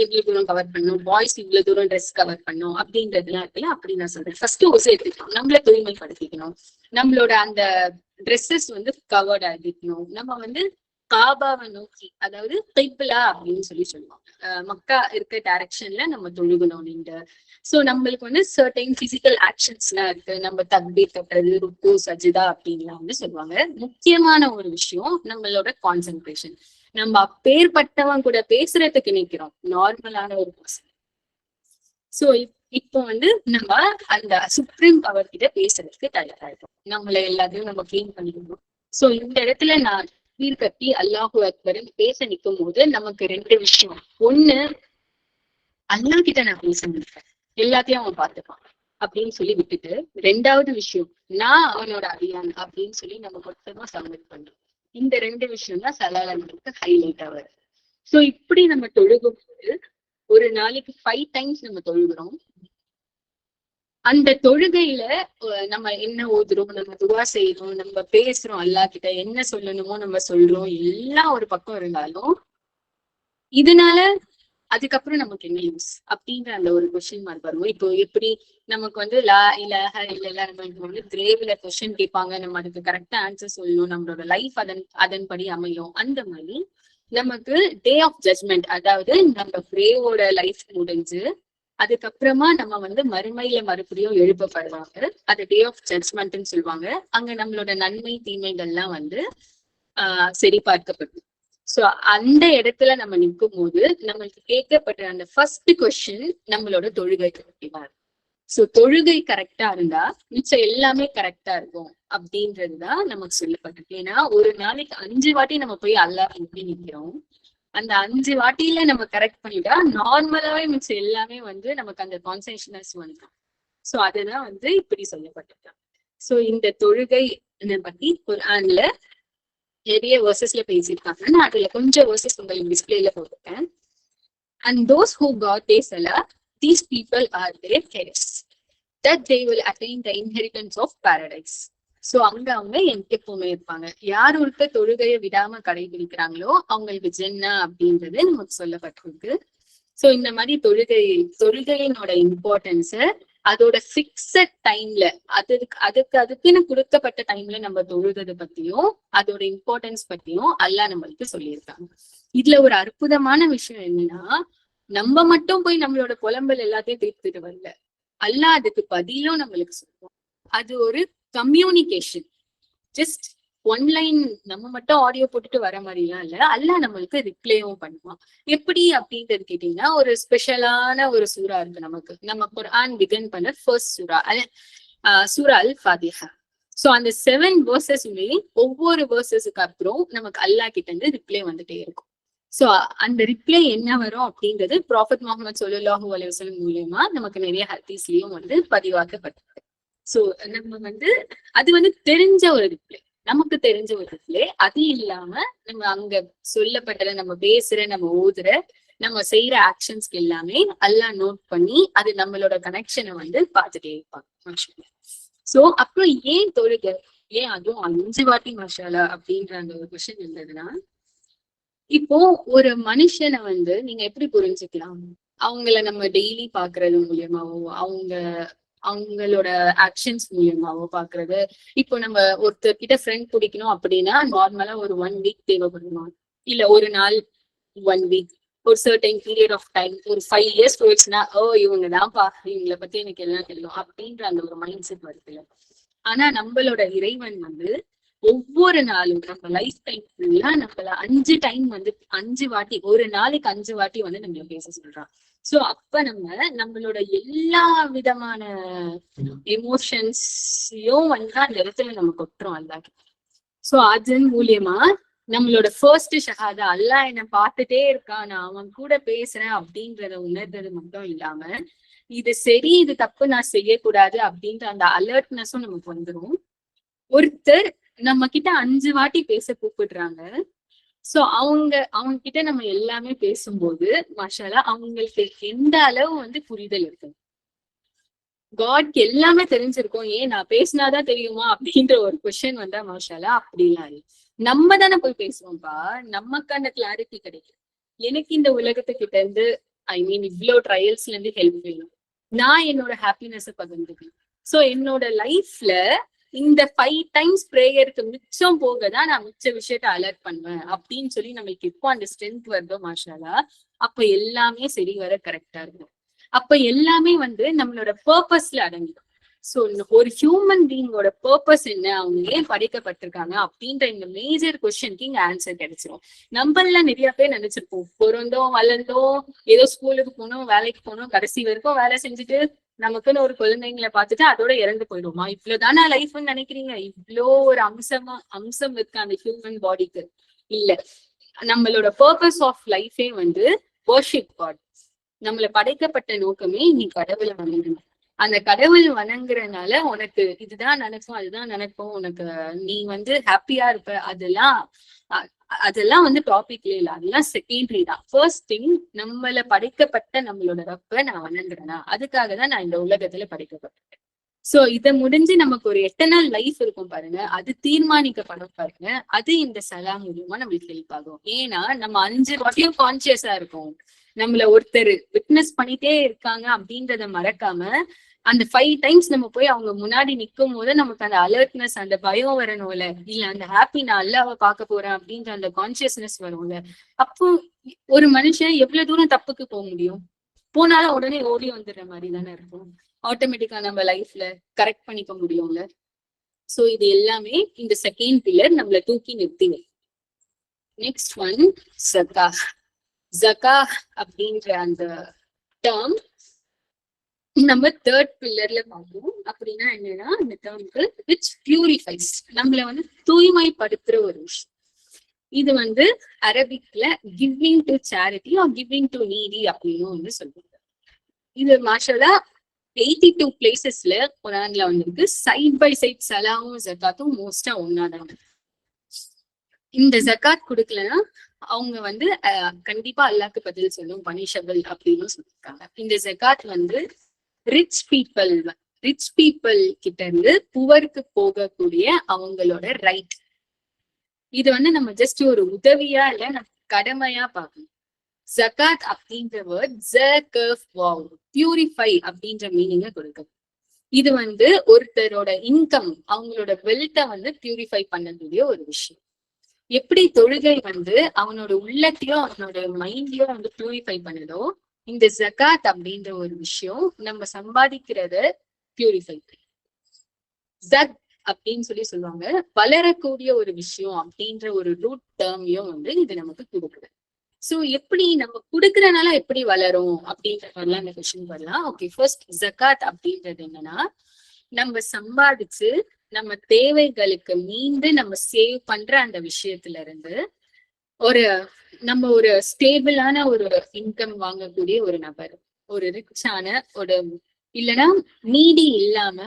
இவ்வளவு தூரம் கவர் பண்ணணும், பாய்ஸ் இவ்வளவு தூரம் ட்ரெஸ் கவர் பண்ணணும் அப்படின்றதுலாம் இருக்குல்ல. அப்படி நான் சொல்றேன், ஃபர்ஸ்ட் எடுத்துக்கணும், நம்மள தூய்மைப்படுத்திக்கணும், நம்மளோட அந்த ட்ரெஸ்ஸஸ் கவர்டா இருக்கணும். நம்ம காபாவை நோக்கி, அதாவது கைப்பிலா அப்படின்னு சொல்லுவாங்க, மக்கா இருக்க டைரக்ஷன்ல நம்ம தொழுகணும் நின்று. சோ நம்மளுக்கு சர்டைன் பிசிக்கல் ஆக்ஷன்ஸ் எல்லாம் இருக்கு. நம்ம தக்பீர் கட்டுறது, ருக்கு, சஜிதா அப்படின்லாம் சொல்லுவாங்க. முக்கியமான ஒரு விஷயம் நம்மளோட கான்சென்ட்ரேஷன். நம்ம அப்பேற்பட்டவன் கூட பேசுறதுக்கு நிக்கிறோம், நார்மலான ஒரு பர்சன். சோ இப்போ நம்ம அந்த சுப்ரீம் பவர் கிட்ட பேசுறதுக்கு தயாராயிட்டோம், நம்மள எல்லாத்தையும் நம்ம கிளீன் பண்ணிக்கணும். சோ இந்த இடத்துல நான் தக்பீர் கட்டி அல்லாஹு அக்பர் பேச நிற்கும் போது நமக்கு ரெண்டு விஷயம். ஒண்ணு, அல்லாஹ் கிட்ட நான் பேச நிற்பேன், எல்லாத்தையும் அவன் பார்த்துப்பான் அப்படின்னு சொல்லி விட்டுட்டு, ரெண்டாவது விஷயம், நான் அவனோட அடியான் அப்படின்னு சொல்லி நம்ம மொத்தமா சப்மிட் பண்றோம். இந்த ரெண்டு விஷயம் தான் சலாலங்களுக்கு ஹைலைட் ஆகுது. சோ இப்படி நம்ம தொழுகும் போது ஒரு நாளைக்கு 5 டைம்ஸ் நம்ம தொழுகிறோம். அந்த தொழுகையில நம்ம என்ன ஓதுறோம், நம்ம துவா செய்யறோம், நம்ம பேசுறோம், அல்லாஹ் கிட்ட என்ன சொல்லணுமோ நம்ம சொல்றோம், எல்லாம் ஒரு பக்கம் இருந்தாலும் இதனால அதுக்கப்புறம் நமக்கு என்ன யூஸ் அப்படின்ற அந்த ஒரு கொஸ்டின் மார்க் வரும். இப்போ எப்படி நமக்கு லா இலாஹ இல்லல்லாஹ் நம்ம கிரேவ்ல கொஸ்டின் கேட்பாங்க, நம்ம அதுக்கு கரெக்டா ஆன்சர் சொல்லணும், நம்மளோட லைஃப் அதன்படி அமையும். அந்த மாதிரி நமக்கு டே ஆஃப் ஜட்மெண்ட், அதாவது நம்ம கிரேவோட லைஃப் முடிஞ்சு அதுக்கப்புறமா நம்ம மறுமையில மறுபடியும் எழுப்பப்படுவாங்க. அது டே ஆஃப் ஜட்மெண்ட்னு சொல்லுவாங்க. அங்க நம்மளோட நன்மை தீமைகள்லாம் சரி பார்க்கப்படும். சோ அந்த இடத்துல நம்ம நிற்கும் போது நம்மளுக்கு கேட்கப்பட்ட அந்த ஃபர்ஸ்ட் கொஸ்டின் நம்மளோட தொழுகை கரெக்டா. சோ தொழுகை கரெக்டா இருந்தா மிச்சம் எல்லாமே கரெக்டா இருக்கும் அப்படின்றதுதான் நமக்கு சொல்லப்பட்டிருக்கு. ஏன்னா ஒரு நாளைக்கு 5 வாட்டி நம்ம போய் அல்லாஹ் எப்படி நிக்கிறோம், அந்த 5 வாட்டியில நம்ம கரெக்ட் பண்ணிட்டா நார்மலாவே மிச்சம் எல்லாமே நமக்கு அந்த கான்சன்ட்ரேஷனஸ் வந்துடும். சோ அதுதான் இப்படி சொல்லப்பட்டிருக்கு. சோ இந்த தொழுகை பத்தி குர்ஆன்ல நிறைய வேர்சஸ்ல பேசியிருக்காங்க. நான் அதுல கொஞ்சம் வேர்சஸ் உங்களுக்கு டிஸ்பிளேல போட்டிருக்கேன். And those who got their salah, these people are their heirs, that they will attain the inheritance of paradise. So அவங்க எப்பவுமே இருப்பாங்க. யார் ஒருத்த தொழுகையை விடாம கடைபிடிக்கிறாங்களோ அவங்களுக்கு ஜென்னா அப்படின்றது நமக்கு சொல்லப்பட்டிருக்கு. சோ இந்த மாதிரி தொழுகையினோட இம்பார்ட்டன்ஸ அதோட பிக்சட் டைம்ல அதுக்குன்னு கொடுக்கப்பட்ட டைம்ல நம்ம தொழுகிறது பத்தியும் அதோட இம்பார்ட்டன்ஸ் பத்தியும் அல்லாஹ் நம்மளுக்கு சொல்லியிருக்காங்க. இதுல ஒரு அற்புதமான விஷயம் என்னன்னா, நம்ம மட்டும் போய் நம்மளோட புலம்பல் எல்லாத்தையும் தீர்த்துட்டு வரல, அல்லாஹ் அதுக்கு பதிலும் நம்மளுக்கு சொல்லுவோம். அது ஒரு கம்யூனிகேஷன். ஜஸ்ட் ஒன்லைன் நம்ம மட்டும் ஆடியோ போட்டுட்டு வர மாதிரிலாம் இல்ல, அல்லாஹ் நம்மளுக்கு ரிப்ளையும் பண்ணுவான். எப்படி அப்படின்றது கேட்டீங்கன்னா, ஒரு ஸ்பெஷலான ஒரு சூரா இருக்கு நமக்கு. நம்ம குர்ஆன் பிகன் பண்ண ஃபர்ஸ்ட் சூரா அல் ஃபாத்திஹா. சோ அந்த 7 வேர்சஸுமே ஒவ்வொரு வேர்சஸுக்கு அப்புறம் நமக்கு அல்லாஹ் கிட்ட இருந்து ரிப்ளை வந்துட்டே இருக்கும். சோ அந்த ரிப்ளை என்ன வரும் அப்படின்றது ப்ராஃபட் முஹம்மது ஸல்லல்லாஹு அலைஹி வஸல்லம் மூலியமா நமக்கு நிறைய ஹதீஸ்லயும் பதிவாக்கப்பட்டிருக்கு. சோ நம்ம அது தெரிஞ்ச ஒரு ரிப்ளை, நமக்கு தெரிஞ்ச ஒரு ரிப்ளை. அது இல்லாம நம்ம அங்க சொல்லப்பட்டத நம்ம பேசுற, நம்ம ஓதுற, நம்ம செய்யற ஆக்ஷன்ஸ்க்கு எல்லாமே அல்லாஹ் நோட் பண்ணி அது நம்மளோட கனெக்ஷனை பார்த்துட்டே இருப்பாங்க. சோ அப்புறம் ஏன் தொழுகை, ஏன் அதுவும் 5 வாட்டி மாஷாஅல்லாஹ் அப்படின்ற அந்த ஒரு கொஸ்டின் இருந்ததுன்னா, இப்போ ஒரு மனுஷனை நீங்க எப்படி புரிஞ்சுக்கலாம், அவங்கள நம்ம டெய்லி பாக்குறது மூலியமாவோ அவங்களோட ஆக்ஷன்ஸ் மூலியமாவோ பாக்குறது. இப்போ நம்ம ஒருத்தர்கிட்ட ஃப்ரெண்ட் பிடிக்கணும் அப்படின்னா நார்மலா ஒரு 1 வீக் தேவைப்படுமா, இல்ல ஒரு நாள் 1 வீக், ஒரு சர்டைன் பீரியட் ஆஃப் டைம், ஒரு 5 years போயிடுச்சுன்னா இவங்க தான்ப்பா, இவங்களை பத்தி எனக்கு எல்லாம் தெரியும் அப்படின்ற அந்த ஒரு மைண்ட் செட் வருதுல. ஆனா நம்மளோட இறைவன் ஒவ்வொரு நாளும் நம்ம லைஃப் டைம் ஃபுல்லா நம்மள 5 டைம் 5 வாட்டி, ஒரு நாளைக்கு 5 வாட்டி நம்மள பேச சொல்றான். சோ அப்ப நம்மளோட எல்லா விதமான எமோஷன்ஸையும் அந்த இடத்துல நம்ம கொட்டுறோம் அல்லாஹ். சோ அதன் மூலியமா நம்மளோட ஃபர்ஸ்ட் ஷஹாதா அல்லாஹ் என்ன பார்த்துட்டே இருக்கான், நான் அவன் கூட பேசுறேன் அப்படின்றத உணர்றது மட்டும் இல்லாம, இது சரி இது தப்பு நான் செய்யக்கூடாது அப்படின்ற அந்த அலர்ட்னஸும் நமக்கு வந்துடும். ஒருத்தர் நம்ம கிட்ட 5 வாட்டி பேச கூப்பிடுறாங்க. சோ அவங்க கிட்ட நம்ம எல்லாமே பேசும்போது மாஷாஅல்லாஹ் அவங்களுக்கு எந்த அளவு வந்து புரிதல் இருக்கு. காட்க்கு எல்லாமே தெரிஞ்சிருக்கும், ஏன் நான் பேசினாதான் தெரியுமா அப்படின்ற ஒரு கொஸ்டின் வந்தா மாஷாஅல்லாஹ் அப்படிலாம் இல்லை. நம்ம தானே போய் பேசுவோம்ப்பா, நமக்கு அந்த கிளாரிட்டி கிடைக்கும். எனக்கு இந்த உலகத்துக்கிட்ட இருந்து இவ்வளவு ட்ரையல்ஸ்ல இருந்து ஹெல்ப் வேணும், நான் என்னோட ஹாப்பினஸ் பகிர்ந்துக்கணும். சோ என்னோட லைஃப்ல இந்த 5 டைம்ஸ் ப்ரேயருக்கு மிச்சம் போகதான் நான் மிச்ச விஷயத்த அலர்ட் பண்ணுவேன் அப்படின்னு சொல்லி நம்மளுக்கு இப்போ அந்த ஸ்ட்ரென்த் வருதோ மாஷாஅல்லாஹ், அப்ப எல்லாமே சரி வர கரெக்டா இருக்கும். அப்ப எல்லாமே வந்து நம்மளோட பர்பஸ்ல அடங்கிடும். சோ ஒரு ஹியூமன் பீயிங்கோட பர்பஸ் என்ன, அவங்க ஏன் படைக்கப்பட்டிருக்காங்க அப்படின்ற இந்த மேஜர் கொஸ்டினுக்கு இங்க ஆன்சர் கிடைச்சிரும். நம்மள நிறைய பேர் நினைச்சிருப்போம், பிறந்தோம் வளர்ந்தோம் ஏதோ ஸ்கூலுக்கு போனோம் வேலைக்கு போனோம் கடைசி வரைக்கும் வேலை செஞ்சுட்டு நமக்குன்னு ஒரு குழந்தைங்களை பார்த்துட்டு அதோட இறந்து போயிடுவோமா, இவ்வளவுதானா லைஃப்னு நினைக்கிறீங்க? இவ்வளோ ஒரு அம்சம் இருக்கு அந்த ஹியூமன் பாடிக்கு. இல்ல, நம்மளோட பர்பஸ் ஆஃப் லைஃபே வந்து வர்ஷிப் காட். நம்மள படைக்கப்பட்ட நோக்கமே நீ கடவுளை வணங்கணும். அந்த கடவுள் வணங்குறதுனால உனக்கு இதுதான் நடக்கும் அதுதான் நடக்கும், உனக்கு நீ வந்து ஹாப்பியா இருப்ப, அதெல்லாம் வந்து டாபிக்ல இல்ல, அதெல்லாம் செகண்டரி தான். ஃபர்ஸ்ட் திங், நம்மள படைக்கப்பட்ட நம்மளோட ரப்ப நான் வணங்குறேனா, அதுக்காக தான் நான் இந்த உலகத்துல படைக்கப்பட்டேன். சோ இத முடிஞ்சு நமக்கு ஒரு எட்டர்னல் லைஃப் இருக்கும் பாருங்க, அது தீர்மானிக்கப்படும் பாருங்க, அது இந்த சலாம் மூலியமா நம்மளுக்கு ஹெல்ப் ஆகும். ஏன்னா நம்ம 5 வாட்டியும் கான்சியஸா இருக்கும், நம்மள ஒருத்தர் விட்னஸ் பண்ணிட்டே இருக்காங்க அப்படின்றத மறக்காம அந்த 5 டைம்ஸ் நம்ம போய் அவங்க முன்னாடி நிக்கும் போது நமக்கு அந்த அலர்ட்னஸ், அந்த பயம் வரணும்ல, இல்ல அந்த ஹாப்பி நான் அல்லாஹ்வை பார்க்க போறேன் அப்படின்ற அந்த கான்சியஸ்னஸ் வரும்ல. அப்போ ஒரு மனுஷன் எவ்வளவு தூரம் தப்புக்கு போக முடியும்? போனாலும் உடனே ஓடி வந்துடுற மாதிரி தானே இருக்கும். ஆட்டோமேட்டிக்கா நம்ம லைஃப்ல கரெக்ட் பண்ணிக்க முடியும்ல. சோ இது எல்லாமே இந்த செகண்ட் பில்லர் நம்மள தூக்கி நிறுத்திங்க. Next one Jagga. ஜக்கா அப்படின்ற அந்த டேர்ம் நம்ம தேர்ட் பில்லர்ல பார்ப்போம். அப்படின்னா என்னன்னா, அந்த டேர்முக்கு விச் பியூரிஃபைஸ், நம்மள வந்து தூய்மைப்படுத்துற ஒரு விஷயம். இது வந்து அரபிக்ல giving to charity or giving to needy அப்படின்னு வந்து சொல்லுவாங்க. இது மாஷாஅல்லாஹ் 82 பிளேசஸ்ல குர்ஆன்ல வந்திருக்கு. சைட் பை சைட் சலாமும் ஜக்காத்தும் மோஸ்டா ஒன்னாதான். இந்த ஜக்காத் கொடுக்கலன்னா அவங்க வந்து கண்டிப்பா அல்லாஹ்க்கு பதில் சொல்லும், பனிஷபிள் அப்படின்னு சொல்லியிருக்காங்க. இந்த ஜக்காத் வந்து ரிச் பீப்புள் கிட்ட இருந்து புவருக்கு போகக்கூடிய அவங்களோட ரைட். இது வந்து நம்ம ஜஸ்ட் ஒரு உதவியா இல்ல, நம்ம கடமையா பார்க்கணும். ஜக்காத் அப்படின்ற வேர்ட் பியூரிஃபை அப்படின்ற மீனிங்க கொடுக்குது. இது வந்து ஒருத்தரோட இன்கம், அவங்களோட வெல்த்தை வந்து பியூரிஃபை பண்ணக்கூடிய ஒரு விஷயம். எப்படி தொழுகை வந்து அவனோட உள்ளத்தையும் அவனோட மைண்டையும் வந்து பியூரிஃபை பண்ணுதோ, இந்த ஜக்காத் அப்படின்ற ஒரு விஷயம் நம்ம சம்பாதிக்கிறத பியூரிஃபை. ஜக் அப்படின்னு சொல்லுவாங்க, வளரக்கூடிய ஒரு விஷயம் அப்படின்ற ஒரு ரூட் டேர்மையும் வந்து இது நமக்கு கொடுக்குது. சோ எப்படி நம்ம கொடுக்கறதுனால எப்படி வளரும் அப்படின்ற மாதிரிலாம் இந்த கொஸ்டின் வரலாம். ஓகே, ஃபர்ஸ்ட் ஜக்காத் அப்படின்றது என்னன்னா, நம்ம சம்பாதிச்சு நம்ம தேவைகளுக்கு மீண்டு நம்ம சேவ் பண்ற அந்த விஷயத்துல இருந்து நம்ம ஒரு ஸ்டேபிளான ஒரு இன்கம் வாங்கக்கூடிய ஒரு நபர், ஒரு ரிச்சான ஒரு இல்லைன்னா நீடி இல்லாம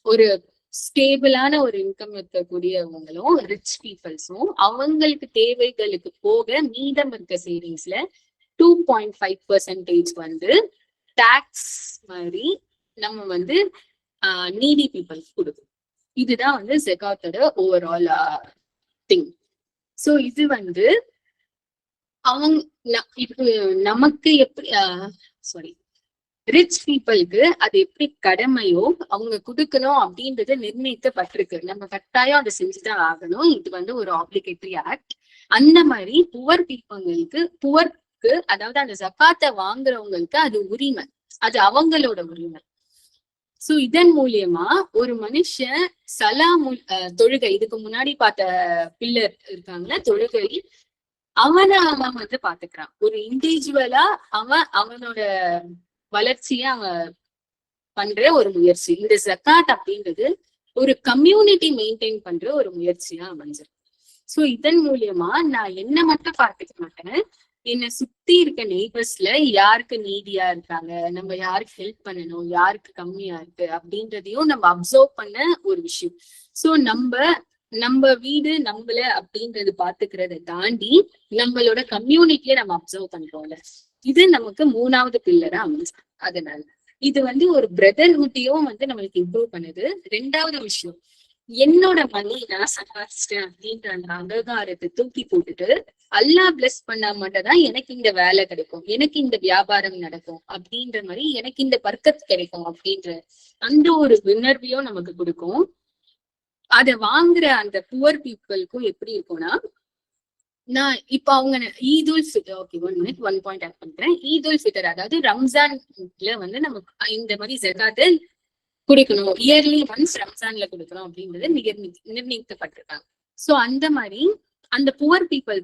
ஒரு ஸ்டேபிளான ஒரு இன்கம் இருக்கக்கூடியவங்களும் ரிச் பீப்புள்ஸும் அவங்களுக்கு தேவைகளுக்கு போக மீதம் இருக்க சேவிங்ஸ்ல 2.5% வந்து டாக்ஸ் மாதிரி நம்ம வந்து நீடி பீப்புள்ஸ் கொடுக்கும். இதுதான் வந்து ஜகாத்தோட ஓவரால் திங். சோ இது வந்து நமக்கு எப்படி ரிச் பீப்புளுக்கு அது எப்படி கடமையோ அவங்க கொடுக்கணும் அப்படின்றது நிர்ணயிக்கப்பட்டிருக்கு. நம்ம கட்டாயம் அதை செஞ்சுதான் ஆகணும். இது வந்து ஒரு ஆப்ளிகேட்டரி ஆக்ட். அந்த மாதிரி புவருக்கு அதாவது அந்த ஜக்காத்தை வாங்குறவங்களுக்கு அது உரிமை, அது அவங்களோட உரிமை. சோ இதன் மூலியமா ஒரு மனுஷன் தொழுகை, இதுக்கு முன்னாடி பார்த்த பில்லர் இருக்காங்களா தொழுகை, அவன் வந்து பாத்துக்கிறான். ஒரு இண்டிவிஜுவலா அவனோட வளர்ச்சிய அவன் பண்ற ஒரு முயற்சி. இந்த ஜக்காத் அப்படின்றது ஒரு கம்யூனிட்டி மெயின்டைன் பண்ற ஒரு முயற்சியா அமைஞ்சிருக்கு. சோ இதன் மூலியமா நான் என்ன மட்டும் பார்த்துக்க மாட்டேன், என்னை சுத்தி இருக்க நெய்பர்ஸ்ல யாருக்கு நீடியா இருக்காங்க, நம்ம யாருக்கு ஹெல்ப் பண்ணணும், யாருக்கு கம்மியா இருக்கு அப்படின்றதையும் நம்ம அப்சர்வ் பண்ண ஒரு விஷயம். சோ நம்ம வீடு நம்மள அப்படின்றது பாத்துக்கிறத தாண்டி நம்மளோட கம்யூனிட்டியை நம்ம அப்சர்வ் பண்றோம்ல, இது நமக்கு 3வது பில்லரா அமைஞ்சு. அதனால இது ஒரு பிரதர்ஹுட்டையும் நம்மளுக்கு இம்ப்ரூவ் பண்ணுது. 2வது விஷயம், என்னோட மணி நான் சம்பாதிச்சிட்டேன் அப்படின்ற அந்த அகங்காரத்தை தூக்கி போட்டுட்டு அல்லாஹ் பிளஸ் பண்ணா மட்டும் தான் எனக்கு இந்த வேலை கிடைக்கும், எனக்கு இந்த வியாபாரம் நடக்கும் அப்படின்ற மாதிரி, எனக்கு இந்த பர்க்கத் கிடைக்கும் அப்படின்ற அந்த ஒரு உணர்வையும் நமக்கு கொடுக்கும். அத வாங்குற அந்த புவர் பீப்புளுக்கும் எப்படி இருக்கும்னா, நான் இப்ப அவங்க ஈதுல் ஃபித்ர், ஓகே 1 மினிட் 1 பாயிண்ட் ஆட் பண்றேன். ஈதுல் ஃபித்ர் அதாவது ரம்ஜான்ல நமக்கு இந்த மாதிரி ஜகாத்தை குடிக்கணும், இயர்லி ஒன்ஸ் ரம்ஜான்ல கொடுக்கணும் அப்படின்றது நிர்ணயிக்கப்பட்டிருக்காங்க. சோ அந்த மாதிரி அந்த poor people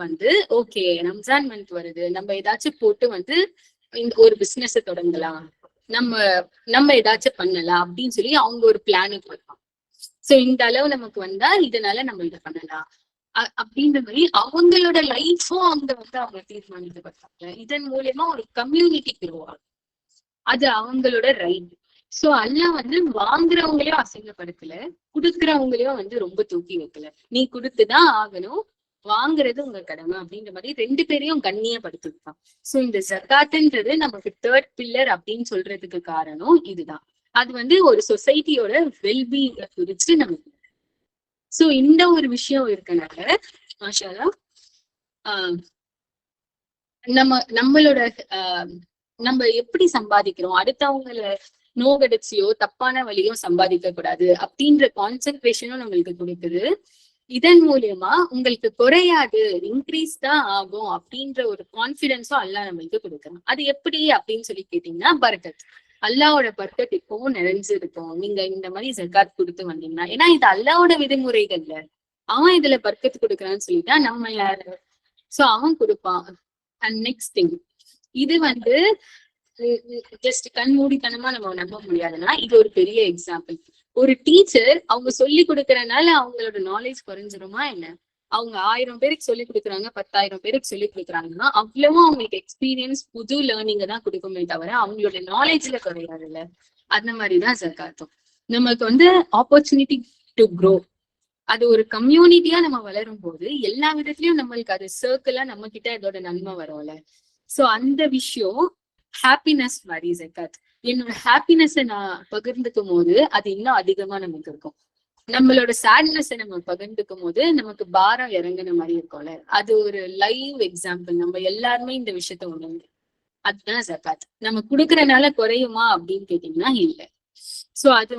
okay Ramzan month வருது, நம்ம ஏதாச்சும் போட்டு இந்த ஒரு பிசினஸ் தொடங்கலாம், நம்ம ஏதாச்சும் பண்ணலாம் அப்படின்னு சொல்லி அவங்க ஒரு பிளானுக்கு வருவாங்க. சோ இந்த அளவு நமக்கு வந்தா இதனால நம்ம இதை பண்ணலாம் அப்படின்ற மாதிரி அவங்களோட லைஃபும் அவங்க தீர்மானிக்கப்படுறாங்க. இதன் மூலியமா ஒரு கம்யூனிட்டி பெறுவாங்க, அது அவங்களோட ரைட். சோ அல்லாஹ் வாங்குறவங்களையும் அசிங்கப்படுத்தல, குடுக்கறவங்களையும் ரொம்ப தூக்கி வைக்கல. நீ கொடுத்துதான் ஆகணும், வாங்குறது உங்க கடமை அப்படின்ற மாதிரி 2 பேரையும் கண்ணியப்படுத்திருக்கான். சோ இந்த ஜகாத்ன்றது நமக்கு 3rd பில்லர் அப்படின்னு சொல்றதுக்கு காரணம் இதுதான். அது ஒரு சொசைட்டியோட வெல்பீயிங்க குறிச்சு நமக்கு. சோ இந்த ஒரு விஷயம் இருக்கனால மாஷா அல்லாஹ் நம்மளோட நம்ம எப்படி சம்பாதிக்கிறோம், அடுத்தவங்கள நோகடிச்சியோ தப்பான வழியோ சம்பாதிக்க கூடாது அப்படின்ற கான்சென்ட்ரேஷனும் நம்மளுக்கு கொடுக்குது. இதன் மூலியமா உங்களுக்கு குறையாது, இன்க்ரீஸ் தான் ஆகும் அப்படின்ற ஒரு கான்பிடன்ஸும் அல்லாஹ் நம்மளுக்கு கொடுக்குறான். அது எப்படி அப்படின்னு சொல்லி கேட்டீங்கன்னா, பர்கத், அல்லாஹோட பர்கத் இப்பவும் நிறைஞ்சிருக்கும் நீங்க இந்த மாதிரி ஜகாத் கொடுத்து வந்தீங்கன்னா. ஏன்னா இது அல்லாஹோட விதிமுறைகள்ல அவன் இதுல பர்கத் கொடுக்குறான்னு சொல்லிட்டா நம்ம யாரு? சோ அவன் கொடுப்பான். அண்ட் நெக்ஸ்ட் திங், இது ஜஸ்ட் கண்மூடித்தனமா நம்ம நம்ப முடியாதுன்னா இது ஒரு பெரிய எக்ஸாம்பிள். ஒரு டீச்சர் அவங்க சொல்லி கொடுக்கறதுனால அவங்களோட நாலேஜ் குறைஞ்சிருமா என்ன? அவங்க 1000 பேருக்கு சொல்லி கொடுக்குறாங்க, 10,000 பேருக்கு சொல்லி கொடுக்குறாங்கன்னா அவ்வளவும் அவங்களுக்கு எக்ஸ்பீரியன்ஸ், புது லேர்னிங்க தான் கொடுக்குமே தவிர அவங்களோட நாலேஜ்ல குறையாதுல்ல. அந்த மாதிரிதான் ஜகாத்தும் நமக்கு ஆப்பர்ச்சுனிட்டி டு க்ரோ. அது ஒரு கம்யூனிட்டியா நம்ம வளரும் போது எல்லா விதத்துலயும் நம்மளுக்கு அது சர்க்கிளா நம்ம கிட்ட இதோட நன்மை வரும்ல. சோ அந்த விஷயம் ஹாப்பினஸ் மாதிரி ஜகாத். என்னோட ஹாப்பினஸை நான் பகிர்ந்துக்கும் போது அது இன்னும் அதிகமா நமக்கு இருக்கும். நம்மளோட சேட்னஸ் நம்ம பகிர்ந்துக்கும் போது நமக்கு பாரம் இறங்குன மாதிரி இருக்கும்ல. அது ஒரு லைவ் எக்ஸாம்பிள். நம்ம எல்லாருமே இந்த விஷயத்த உணர்ந்து, அதுதான் ஜகாத். நம்ம குடுக்கறதுனால குறையுமா அப்படின்னு கேட்டீங்கன்னா இல்ல. சோ அது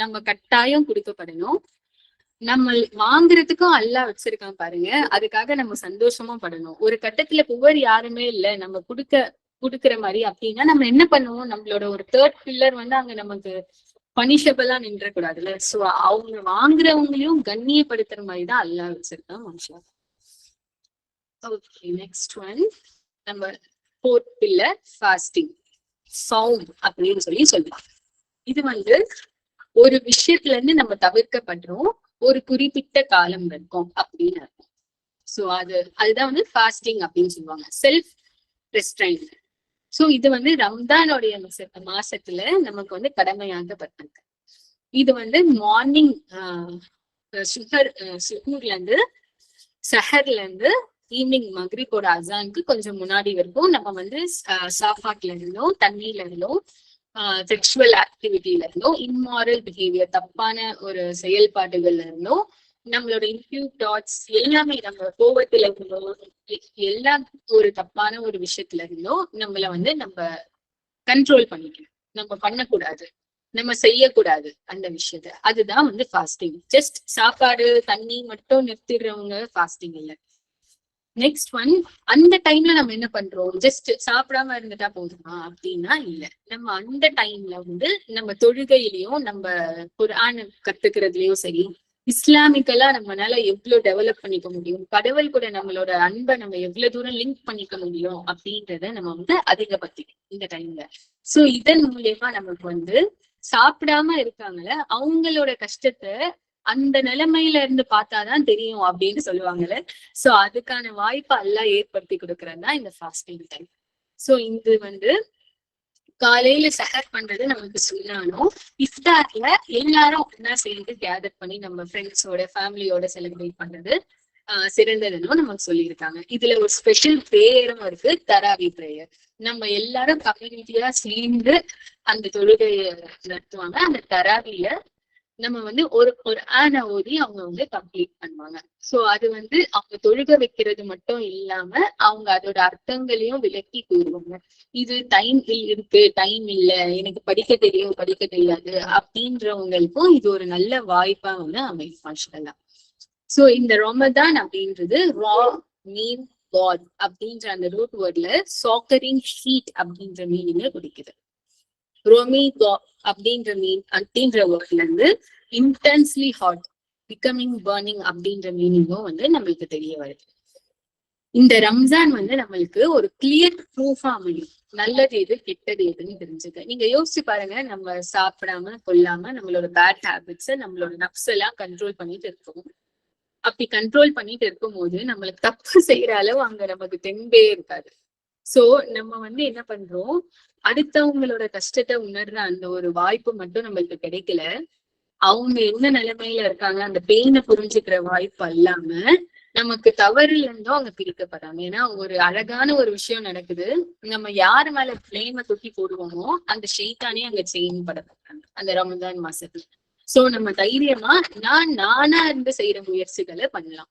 நம்ம கட்டாயம் கொடுக்கப்படணும். நம்ம வாங்குறதுக்கும் அல்லாஹ் வச்சிருக்கான் பாருங்க, அதுக்காக நம்ம சந்தோஷமும் படணும். ஒரு கட்டத்துல புவர் யாருமே இல்ல நம்ம குடுக்குற மாதிரி அப்படின்னா நம்ம என்ன பண்ணுவோம், நம்மளோட ஒரு 3rd பில்லர் அங்க நமக்கு பனிஷபிளா நின்ற கூடாதுல்ல. சோ அவங்க வாங்குறவங்களையும் கண்ணியப்படுத்துற மாதிரிதான் அல்லாஹ் வச்சிருக்கான் மனுஷா. ஓகே, நெக்ஸ்ட் ஒன் நம்ம 4th பில்லர் ஃபாஸ்டிங், சௌம் அப்படின்னு சொல்லலாம். இது ஒரு விஷயத்துல இருந்து நம்ம தவிர்க்கப்படுறோம், ஒரு குறிப்பிட்ட காலம் இருக்கும் அப்படின்னு இருக்கும். சோ அதுதான் ஃபாஸ்டிங் அப்படின்னு சொல்லுவாங்க, செல்ஃப் ரெஸ்ட்ரைன்ட். சோ இது ரம்ஜானுடைய மாசத்துல நமக்கு கடமையாக்கப்பட்டிருக்கு. இது மார்னிங் சுஹூர்ல இருந்து சஹர்ல இருந்து ஈவினிங் மக்ரிபோட அசானுக்கு கொஞ்சம் முன்னாடி வரைக்கும் நம்ம சாஃபாட்ல இருந்தோம், தண்ணியில இருந்தோம், செக்ஷுவல் ஆக்டிவிட்டில இருந்தோம், இம்மாரல் பிஹேவியர் தப்பான ஒரு செயல்பாடுகள்ல இருந்தோம், நம்மளோட இன்ஃபியூ தாட்ஸ் எல்லாமே, நம்ம கோபத்துல இருந்தோம், எல்லா ஒரு தப்பான ஒரு விஷயத்துல இருந்தோம் நம்மள நம்ம கண்ட்ரோல் பண்ணிக்கணும். நம்ம பண்ணக்கூடாது, நம்ம செய்யக்கூடாது அந்த விஷயத்த. அதுதான் ஃபாஸ்டிங். ஜஸ்ட் சாப்பாடு தண்ணி மட்டும் நிறுத்திடுறவங்க ஃபாஸ்டிங் இல்லை. நெக்ஸ்ட் ஒன், அந்த டைம்ல நம்ம என்ன பண்றோம், ஜஸ்ட் சாப்பிடாம இருந்துட்டா போதுமா அப்படின்னா இல்ல. நம்ம அந்த டைம்ல நம்ம தொழுகையிலயும் நம்ம குர்ஆன் கத்துக்கிறதுலயும் சரி, இஸ்லாமிக்கலா நம்மளால எவ்வளவு டெவலப் பண்ணிக்க முடியும், கடவுள் கூட நம்மளோட அன்பை நம்ம எவ்வளவு தூரம் லிங்க் பண்ணிக்க முடியும் அப்படின்றத நம்ம அதிகப்படுத்திக்கணும் இந்த டைம்ல. சோ இதன் மூலியமா நமக்கு சாப்பிடாம இருக்காங்கல்ல அவங்களோட கஷ்டத்தை அந்த நிலைமையில இருந்து பார்த்தாதான் தெரியும் அப்படின்னு சொல்லுவாங்கல்ல. சோ அதுக்கான வாய்ப்பை எல்லாம் ஏற்படுத்தி கொடுக்கறது தான் இந்த ஃபாஸ்டிங் டைம். சோ இது வந்து காலையில சஹர் பண்றது நமக்கு சுண்ணானும், இஃப்தார்ல எல்லாரும் ஒன்னா சேர்ந்து கேதர் பண்ணி நம்ம ஃப்ரெண்ட்ஸோட ஃபேமிலியோட செலிப்ரேட் பண்றது சிறந்ததுன்னு நமக்கு சொல்லியிருக்காங்க. இதுல ஒரு ஸ்பெஷல் பிரேயரும் இருக்கு, தராவி பிரேயர். நம்ம எல்லாரும் கம்யூனிட்டியா சேர்ந்து அந்த தொழுகையை நடத்துவாங்க. அந்த தராவில நம்ம வந்து ஒரு ஆன ஓதி அவங்க வந்து கம்ப்ளீட் பண்ணுவாங்க. சோ அது வந்து அவங்க தொழுக வைக்கிறது மட்டும் இல்லாம அவங்க அதோட அர்த்தங்களையும் விளக்கி கூறுவாங்க. இது டைம் இருக்கு, டைம் இல்ல, எனக்கு படிக்க தெரியும் படிக்க தெரியாது அப்படின்றவங்களுக்கும் இது ஒரு நல்ல வாய்ப்பா வந்து அமையும் மாஷல்லா. சோ இந்த ரமதான் அப்படின்றது ரா மீன் காட் அப்படின்ற அந்த ரூட் வேர்ட்ல சாக்கரிங் ஹீட் அப்படின்ற மீனிங்க குறிக்குது. ரோமி அப்படின்ற வேர்ட்ல இருந்து இன்டென்ஸ்லி ஹாட், பிகமிங் பர்னிங் அப்படின்ற மீனிங்கும் வந்து நம்மளுக்கு தெரிய வருது. இந்த ரம்ஜான் வந்து நம்மளுக்கு ஒரு கிளியர் ப்ரூஃபா அமையும், நல்லது எது கெட்டது எதுன்னு தெரிஞ்சுக்க. நீங்க யோசிச்சு பாருங்க, நம்ம சாப்பிடாம கொள்ளாம நம்மளோட பேட் ஹேபிட்ஸ நம்மளோட நப்ஸ் எல்லாம் கண்ட்ரோல் பண்ணிட்டு இருக்கோம். அப்படி கண்ட்ரோல் பண்ணிட்டு இருக்கும் போது நம்மளுக்கு தப்பு செய்யற அளவு அங்க நமக்கு தெம்பே இருக்காது. சோ நம்ம வந்து என்ன பண்றோம், அடுத்தவங்களோட கஷ்டத்தை உணர்ற அந்த ஒரு வாய்ப்பு மட்டும் நம்மளுக்கு கிடைக்கல, அவங்க என்ன நிலைமையில இருக்காங்க அந்த பெயினை புரிஞ்சுக்கிற வாய்ப்பு அல்லாம நமக்கு தவறுல இருந்தும் அவங்க பிரிக்கப்படுறாங்க. ஏன்னா ஒரு அழகான ஒரு விஷயம் நடக்குது, நம்ம யாரு மேல பிளேம தூக்கி போடுவோமோ அந்த ஷெய்தானே அங்க செயின் படப்படுறாங்க அந்த ரமதான் மாசத்துல. சோ நம்ம தைரியமா நானா இருந்து செய்யற முயற்சிகளை பண்ணலாம்.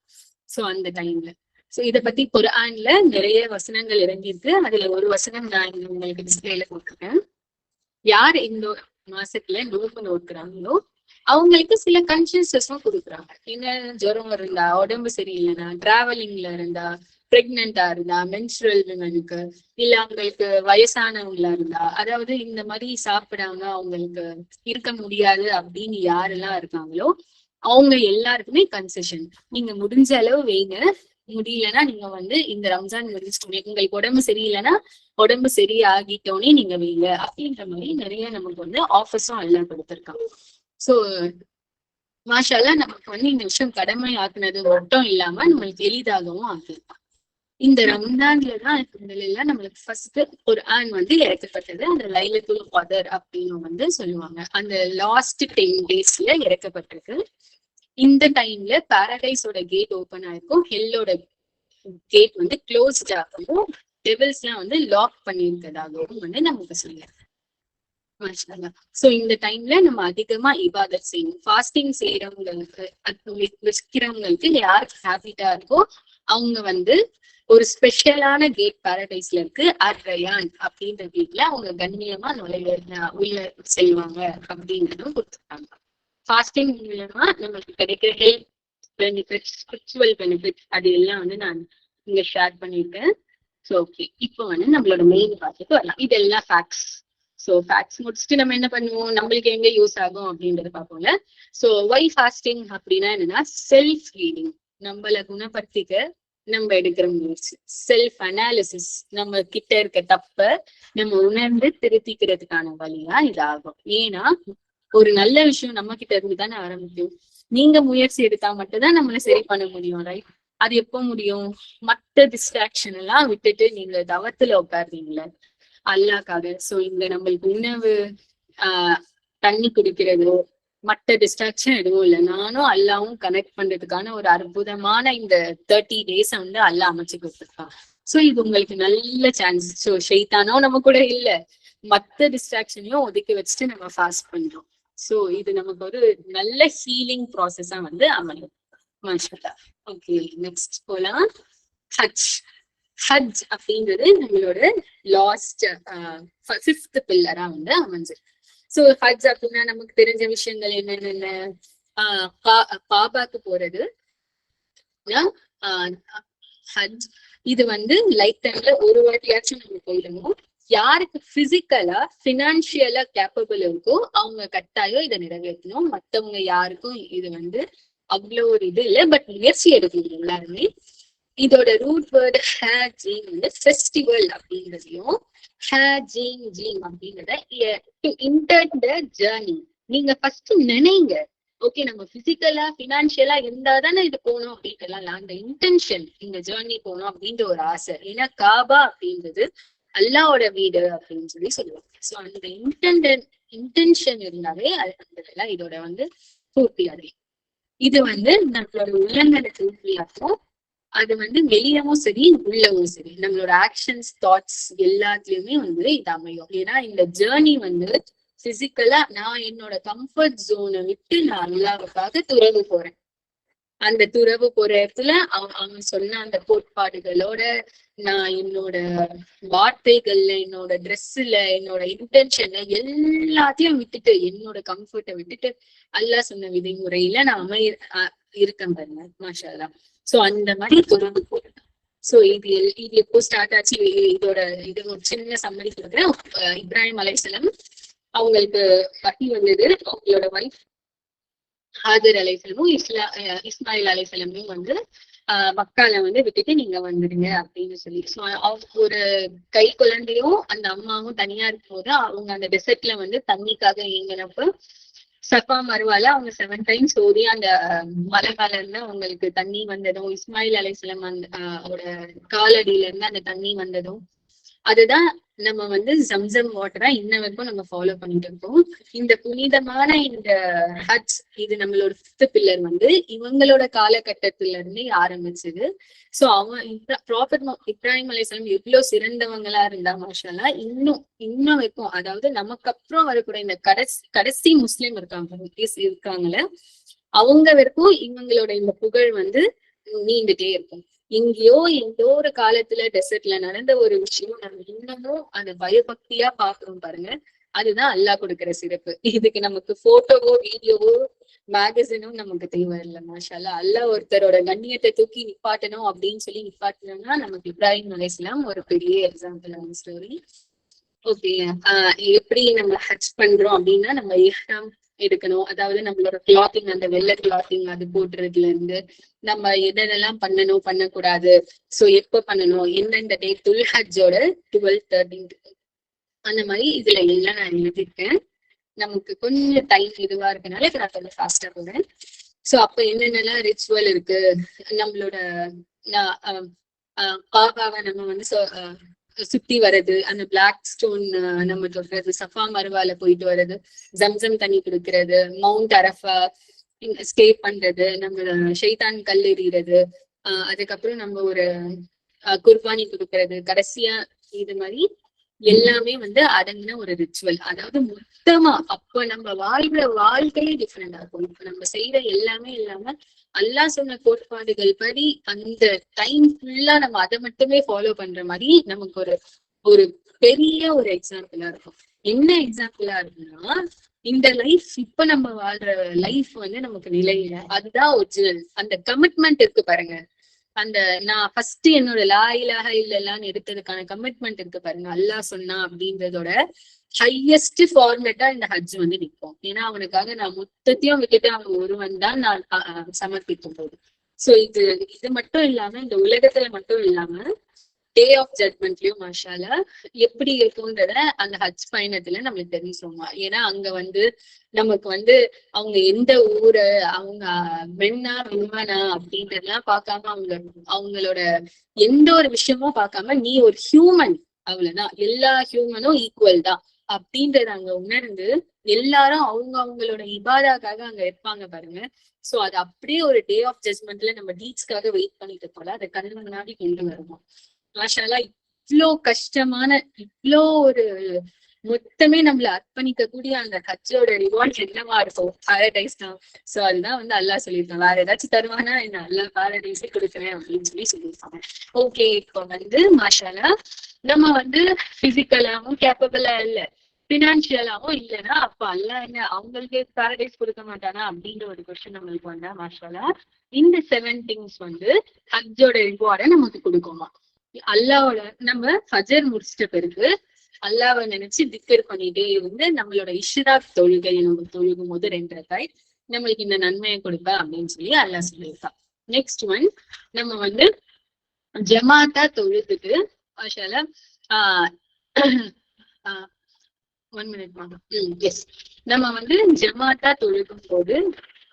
சோ அந்த டைம்ல சோ இத பத்தி குர்ஆன்ல நிறைய வசனங்கள் இறங்கியிருக்கு. அதுல ஒரு வசனம் நான் உங்களுக்கு டிஸ்பிளேல போட்டிருக்கேன். யார் இந்த மாசத்துல நோன்பு நோக்குறாங்களோ அவங்களுக்கு சில கன்சியஸஸும் கொடுக்குறாங்க. என்ன ஜுரம் இருந்தா, உடம்பு சரியில்லைன்னா, டிராவலிங்ல இருந்தா, பிரெக்னெண்டா இருந்தா, மென்ஸ்ட்ரல் விமனுக்கு, இல்ல அவங்களுக்கு வயசானவங்களா இருந்தா, அதாவது இந்த மாதிரி சாப்பிடாம அவங்களுக்கு இருக்க முடியாது அப்படின்னு யாரெல்லாம் இருக்காங்களோ அவங்க எல்லாருக்குமே கன்செஷன். நீங்க முடிஞ்ச அளவு வைங்க, முடியலன்னா நீங்க வந்து இந்த ரம்ஜான் முடிச்சுட்டோன்னே, உங்களுக்கு உடம்பு சரியில்லைன்னா உடம்பு சரியாகிட்டோன்னே நீங்க வைங்க அப்படின்ற மாதிரி நிறைய நமக்கு வந்து ஆஃபர்ஸும் எல்லாம் கொடுத்துருக்காங்க. சோ மாஷால்லா நமக்கு வந்து இந்த விஷயம் கடமை ஆக்குனது மட்டும் இல்லாம நம்மளுக்கு எளிதாகவும் ஆக்கிருக்காங்க. இந்த ரம்ஜான்லதான் எல்லாம் நம்மளுக்கு ஃபர்ஸ்ட் ஒரு ஆன் வந்து இறக்கப்பட்டது. அந்த லைலத்துல் கத்ர் அப்படின்னு வந்து சொல்லுவாங்க. அந்த லாஸ்ட் 10 daysல இறக்கப்பட்டிருக்கு. இந்த டைம்ல பாரடைஸோட கேட் ஓபன் ஆயிருக்கும், ஹெல்லோட கேட் வந்து க்ளோஸ்ட் ஆகவும், டெவில்ஸ் எல்லாம் வந்து லாக் பண்ணியிருக்கதாகவும் வந்து நமக்கு சொல்லுங்க. சோ இந்த டைம்ல நம்ம அதிகமா இபாதத் செய்யணும். ஃபாஸ்டிங் செய்யறவங்களுக்கு, வைக்கிறவங்களுக்கு யாருக்கு ஹேபிட்டா இருக்கோ அவங்க வந்து ஒரு ஸ்பெஷலான கேட் பாரடைஸ்ல இருக்கு, அர்ரயான் அப்படின்ற கேட்ல அவங்க கண்ணியமா உள்ள செல்வாங்க அப்படின்றதும் கொடுத்துருக்காங்க. ஃபாஸ்டிங் மூலமா நம்மளுக்கு கிடைக்கிற ஹெல்த் பெனிஃபிட்ஸ், ஸ்பிரிச்சுவல் பெனிஃபிட்ஸ் அது எல்லாம் வந்து நான் இங்க ஷேர் பண்ணிருக்கேன். ஸோ ஓகே, இப்போ வந்து நம்மளோட மெயின் பார்த்துட்டு வரலாம். இதெல்லாம் ஃபேக்ட்ஸ். ஸோ ஃபேக்ட்ஸ் முடிச்சுட்டு நம்ம என்ன பண்ணுவோம், நம்மளுக்கு எங்க யூஸ் ஆகும் அப்படின்றத பார்ப்போம்ல. ஸோ ஒய் ஃபாஸ்டிங் அப்படின்னா என்னன்னா, செல்ஃப் ஹீலிங், நம்மளை குணப்படுத்திக்க நம்ம எடுக்கிற முயற்சி. செல்ஃப் அனாலிசிஸ், நம்ம கிட்ட இருக்க தப்ப நம்ம உணர்ந்து திருத்திக்கிறதுக்கான வழியா இது ஆகும். ஏன்னா ஒரு நல்ல விஷயம் நம்ம கிட்ட இருந்து தானே ஆரம்பிக்கும். நீங்க முயற்சி எடுத்தா மட்டும்தான் நம்மள சரி பண்ண முடியும், ரைட்? அது எப்போ முடியும், மத்த டிஸ்ட்ராக்ஷன் எல்லாம் விட்டுட்டு நீங்க தவத்துல உட்காருறீங்கள அல்லாஹ்க்காக. சோ இங்க நம்மளுக்கு உணவு, தண்ணி குடிக்கிறது, மற்ற டிஸ்ட்ராக்ஷன் எதுவும் இல்லை. நானும் அல்லாவும் கனெக்ட் பண்றதுக்கான ஒரு அற்புதமான இந்த 30 days வந்து அல்லாஹ் அமைச்சு கொடுத்துருக்கான். சோ இது உங்களுக்கு நல்ல சான்ஸ். சோ ஷைத்தானோ நம்ம கூட இல்ல, மத்த டிஸ்ட்ராக்ஷனையும் ஒதுக்கி வச்சுட்டு நம்ம ஃபாஸ்ட் பண்றோம். சோ இது நமக்கு ஒரு நல்ல ஹீலிங் ப்ராசஸா வந்து அமையும். மாஷா. ஓகே, நெக்ஸ்ட் போலாம். ஹஜ் அப்படின்றது நம்மளோட லாஸ்ட் 5th பில்லரா வந்து அமைஞ்சிருக்கு. சோ ஹஜ் அப்படின்னா நமக்கு தெரிஞ்ச விஷயங்கள் என்னென்ன, காபாக்கு போறது. ஹஜ் இது வந்து லைஃப் டைம்ல ஒரு வாட்டியாச்சும் நம்ம போயிடணும். யாருக்கு பிசிக்கலா பினான்சியலா கேப்பபிள் இருக்கோ அவங்க கட்டாயம் இதை நிறைவேற்றணும். மத்தவங்க யாருக்கும் இது வந்து அவ்வளவு ஒரு இது இல்லை, பட் முயற்சி எடுக்கணும் எல்லாருமே. இதோட ரூட் வேர்டு ஹேஜிங் வந்து ஃபெஸ்டிவல் அப்படின்றதையும், ஹேஜிங் அப்படின்றத டு இன்டர் த ஜர்னி. நீங்க ஃபர்ஸ்ட் நினைங்க, ஓகே நம்ம பிசிக்கலா பினான்சியலா இருந்தாதானே இது போகணும் அப்படின்ட்டு அந்த இன்டென்ஷன் இந்த ஜேர்னி போகணும் அப்படின்ற ஒரு ஆசை. ஏன்னா காபா அப்படின்றது அல்லாவோட வீடு அப்படின்னு சொல்லுவாங்க. சோ அந்த இன்டென்ஷன் இருந்தாலே அந்த இதோட பூர்த்தி அடையும். இது நம்மளோட உள்ளங்களை பூர்த்தியாக்கும். அது வெளியவும் சரி உள்ளவும் சரி நம்மளோட ஆக்ஷன்ஸ் தாட்ஸ் எல்லாத்துலயுமே இது அமையும். ஏன்னா இந்த ஜேர்னி பிசிக்கலா நான் என்னோட கம்ஃபர்ட் ஜோனை விட்டு நான் அல்லாவுக்காக துறவு போறேன். அந்த துறவு போற இடத்துல அவங்க சொன்ன அந்த கோட்பாடுகளோட நான் என்னோட வார்த்தைகள்ல என்னோட ட்ரெஸ்ல என்னோட இன்டென்ஷன்ல எல்லாத்தையும் விட்டுட்டு என்னோட கம்ஃபர்ட்டை விட்டுட்டு அல்லாஹ் சொன்ன விதிமுறையில நான் இருக்கேன் பாருங்க. மாஷா அல்லாஹ். சோ அந்த மாதிரி துறவு போறேன். சோ இது எப்போ ஸ்டார்ட் ஆச்சு, இது ஒரு சின்ன சம்மரி சொல்றேன். இப்ராஹிம் அலைஹிஸ்ஸலாம் அவங்களுக்கு வஹி வந்தது. அவங்களோட வைஃப் ஹாஜர் அலைஹிஸ்ஸலாமும் இஸ்மாயில் அலைஹிஸ்ஸலாமும் மக்கால விட்டுட்டு நீங்க வந்துடுங்க அப்படின்னு சொல்லி. சோ ஒரு கை குழந்தையும் அந்த அம்மாவும் தனியா இருக்கும் போது அவங்க அந்த டெசர்ட்ல தண்ணிக்காக இயங்கினப்ப சஃபா மருவால அவங்க 7 times ஓடி அந்த மலை மேல இருந்து அவங்களுக்கு தண்ணி வந்ததும், இஸ்மாயில் அலைஹிஸ்ஸலாம் அவரோட காலடியில இருந்து அந்த தண்ணி வந்ததும், அதுதான் நம்ம ஜம்சம் வாட்டரா இன்ன வரைக்கும் நம்ம ஃபாலோ பண்ணிட்டு இருக்கோம். இந்த புனிதமான இந்த ஹஜ் இது நம்மளோட 5th பில்லர் இவங்களோட காலகட்டத்துல இருந்து ஆரம்பிச்சது. சோ ப்ராஃபட் இப்ராஹிம் அலைஹிஸ்ஸலாம் எவ்வளவு சிறந்தவங்களா இருந்தா மாஷா அல்லாஹ் இன்னும் வரைக்கும், அதாவது நமக்கு அப்புறம் வரக்கூடிய இந்த கடைசி முஸ்லிம் இருக்காங்கல்ல அவங்க வரைக்கும் இவங்களோட இந்த புகழ் நீண்டுட்டே இருக்கும். எங்கேயோ எந்தோ ஒரு காலத்துல டெசர்ட்ல நடந்த ஒரு விஷயம் நம்ம இன்னமும் அந்த பயபக்தியா பாக்குறோம் பாருங்க. அதுதான் அல்லாஹ் கொடுக்கிற சிறப்பு. இதுக்கு நமக்கு போட்டோவோ வீடியோவோ மேகசினும் நமக்கு தேவை இல்லை. மாஷா அல்லாஹ். அல்லாஹ் ஒருத்தரோட கண்ணியத்தை தூக்கி நிப்பாட்டணும் அப்படின்னு சொல்லி நிப்பாட்டணும்னா நமக்கு இப்ராஹிம் அலைஹிஸ்ஸலாம் ஒரு பெரிய எக்ஸாம்பிள் ஆன ஸ்டோரி. ஓகே. எப்படி நம்ம ஹஜ் பண்றோம் அப்படின்னா நம்ம இஹ்ராம் எடுக்கணும். அதாவது நம்மளோட கிளாத்திங் அந்த வெள்ளை கிளாத்திங் அது போட்டுறதுல இருந்து நம்ம எதெல்லாம் பண்ணணும் பண்ணக்கூடாது, சோ எப்ப பண்ணணும், எந்தெந்த டே துல்ஹஜ்ஜோட 12, 13 அந்த மாதிரி இதுல எல்லாம் நான் எழுதிருக்கேன். நமக்கு கொஞ்சம் டைம் இதுவா இருக்கனால நான் கொஞ்சம் ஃபாஸ்டா போறேன். சோ அப்ப என்னென்னலாம் ரிச்சுவல் இருக்கு, நம்மளோட காபாவை நம்ம சுத்தி வர்றது, அந்த பிளாக் ஸ்டோன் நம்ம தொடுறது, சஃபா மருவால போயிட்டு வர்றது, ஜம்சம் தண்ணி குடுக்கிறது, மவுண்ட் அரஃபா ஸ்டே பண்றது, நம்ம ஷைத்தான் கல் எறிகிறது, அதுக்கப்புறம் நம்ம ஒரு குர்பானி கொடுக்கறது, கடைசியா இது மாதிரி எல்லாமே அடங்கின ஒரு ரிச்சுவல். அதாவது மொத்தமா அப்ப நம்ம வாழ்ற வாழ்க்கையே டிஃப்ரெண்டா இருக்கும். இப்ப நம்ம செய்யற எல்லாமே இல்லாம அல்லாஹ் சொன்ன கோட்பாடுகள் படி அந்த டைம் ஃபுல்லா நம்ம அதை மட்டுமே ஃபாலோ பண்ற மாதிரி நமக்கு ஒரு பெரிய ஒரு எக்ஸாம்பிளா இருக்கும். என்ன எக்ஸாம்பிளா இருக்குன்னா இந்த லைஃப் இப்ப நம்ம வாழ்ற லைஃப் நமக்கு நிலையில அதுதான் ஒரிஜினல். அந்த கமிட்மெண்ட் இருக்கு பாருங்க. அந்த நான் ஃபர்ஸ்ட் என்னோட லா இலாஹ இல்லல்லான்னு எடுத்ததுக்கான கமிட்மெண்ட் இருக்கு பாருங்க. அல்லாஹ் சொன்னா அப்படின்றதோட ஹையஸ்ட் ஃபார்மேட்டா இந்த ஹஜ் நிற்கும். ஏன்னா அவனுக்காக நான் மொத்தத்தையும் விட்டுட்டு அவன் ஒருவன் தான் நான் சமர்ப்பிக்கும் போது. சோ இது மட்டும் இல்லாம இந்த உலகத்துல மட்டும் இல்லாம டே ஆஃப் ஜட்மெண்ட்லயும் மாஷா அல்லாஹ் எப்படி இருக்கும்ன்றத அந்த ஹஜ் பயணத்துல நம்மளுக்கு தெரிஞ்சுருமா. ஏன்னா அங்க நமக்கு அவங்க எந்த ஊரு, அவங்க மென்னா விண்மனா அப்படின்றதெல்லாம் பார்க்காம அவங்களோட எந்த ஒரு விஷயமும் பார்க்காம நீ ஒரு ஹியூமன், அவ்வளவுதான், எல்லா ஹியூமனும் ஈக்குவல் தான் அப்படின்றத அங்க உணர்ந்து எல்லாரும் அவங்களோட இபாதாக்காக அங்க இருப்பாங்க பாருங்க. சோ அது அப்படியே ஒரு டே ஆஃப் ஜட்மெண்ட்ல நம்ம டீட்ஸ்க்காக வெயிட் பண்ணிட்டு போல அதை கண்ணு முன்னாடி கொண்டு வருவோம். மாஷா அல்லாஹ். இவ்வளோ கஷ்டமான இவ்வளோ ஒரு மொத்தமே நம்மள அர்ப்பணிக்க கூடிய அந்த ஹஜ்ஜோட ரிவார்ட் என்னவா இருக்கும்? பாரடைஸ் தான். சோ அதுதான் அல்லாஹ் சொல்லியிருக்காங்க. வேற ஏதாச்சும் தருவானா என்ன, அல்லாஹ் பாரடைஸே கொடுக்குறேன் அப்படின்னு சொல்லியிருக்காங்க. ஓகே. இப்போ மாஷா அல்லாஹ் நம்ம பிசிக்கலாவும் கேப்பபிளா இல்ல, பினான்சியலாவும் இல்லைன்னா அப்ப அல்லாஹ் என்ன அவங்களுக்கு பாரடைஸ் கொடுக்க மாட்டானா அப்படின்ற ஒரு கொஸ்டின் நம்மளுக்கு மாஷா அல்லாஹ் இந்த 7 திங்ஸ் ஹஜ்ஜோட ரிவார்டை நமக்கு கொடுக்குமா. அல்லாவோட நம்ம ஃபஜர் முடிச்சிட்ட பிறகு அல்லாவை நினைச்சு திக்கர் பண்ணிட்டே இருந்து நம்மளோட இஷ்ராக் தொழுகை நம்ம தொழுகும் போது 2 ரக்காய் நம்மளுக்கு இந்த நன்மையை கொடுப்ப அப்படின்னு சொல்லி அல்லாஹ் சொல்லியிருக்கான். நெக்ஸ்ட் ஒன் நம்ம ஜமாத்தா தொழுதுட்டு மாஷா அல்லாஹ் 1 minute எஸ் நம்ம ஜமாத்தா தொழுகும் போது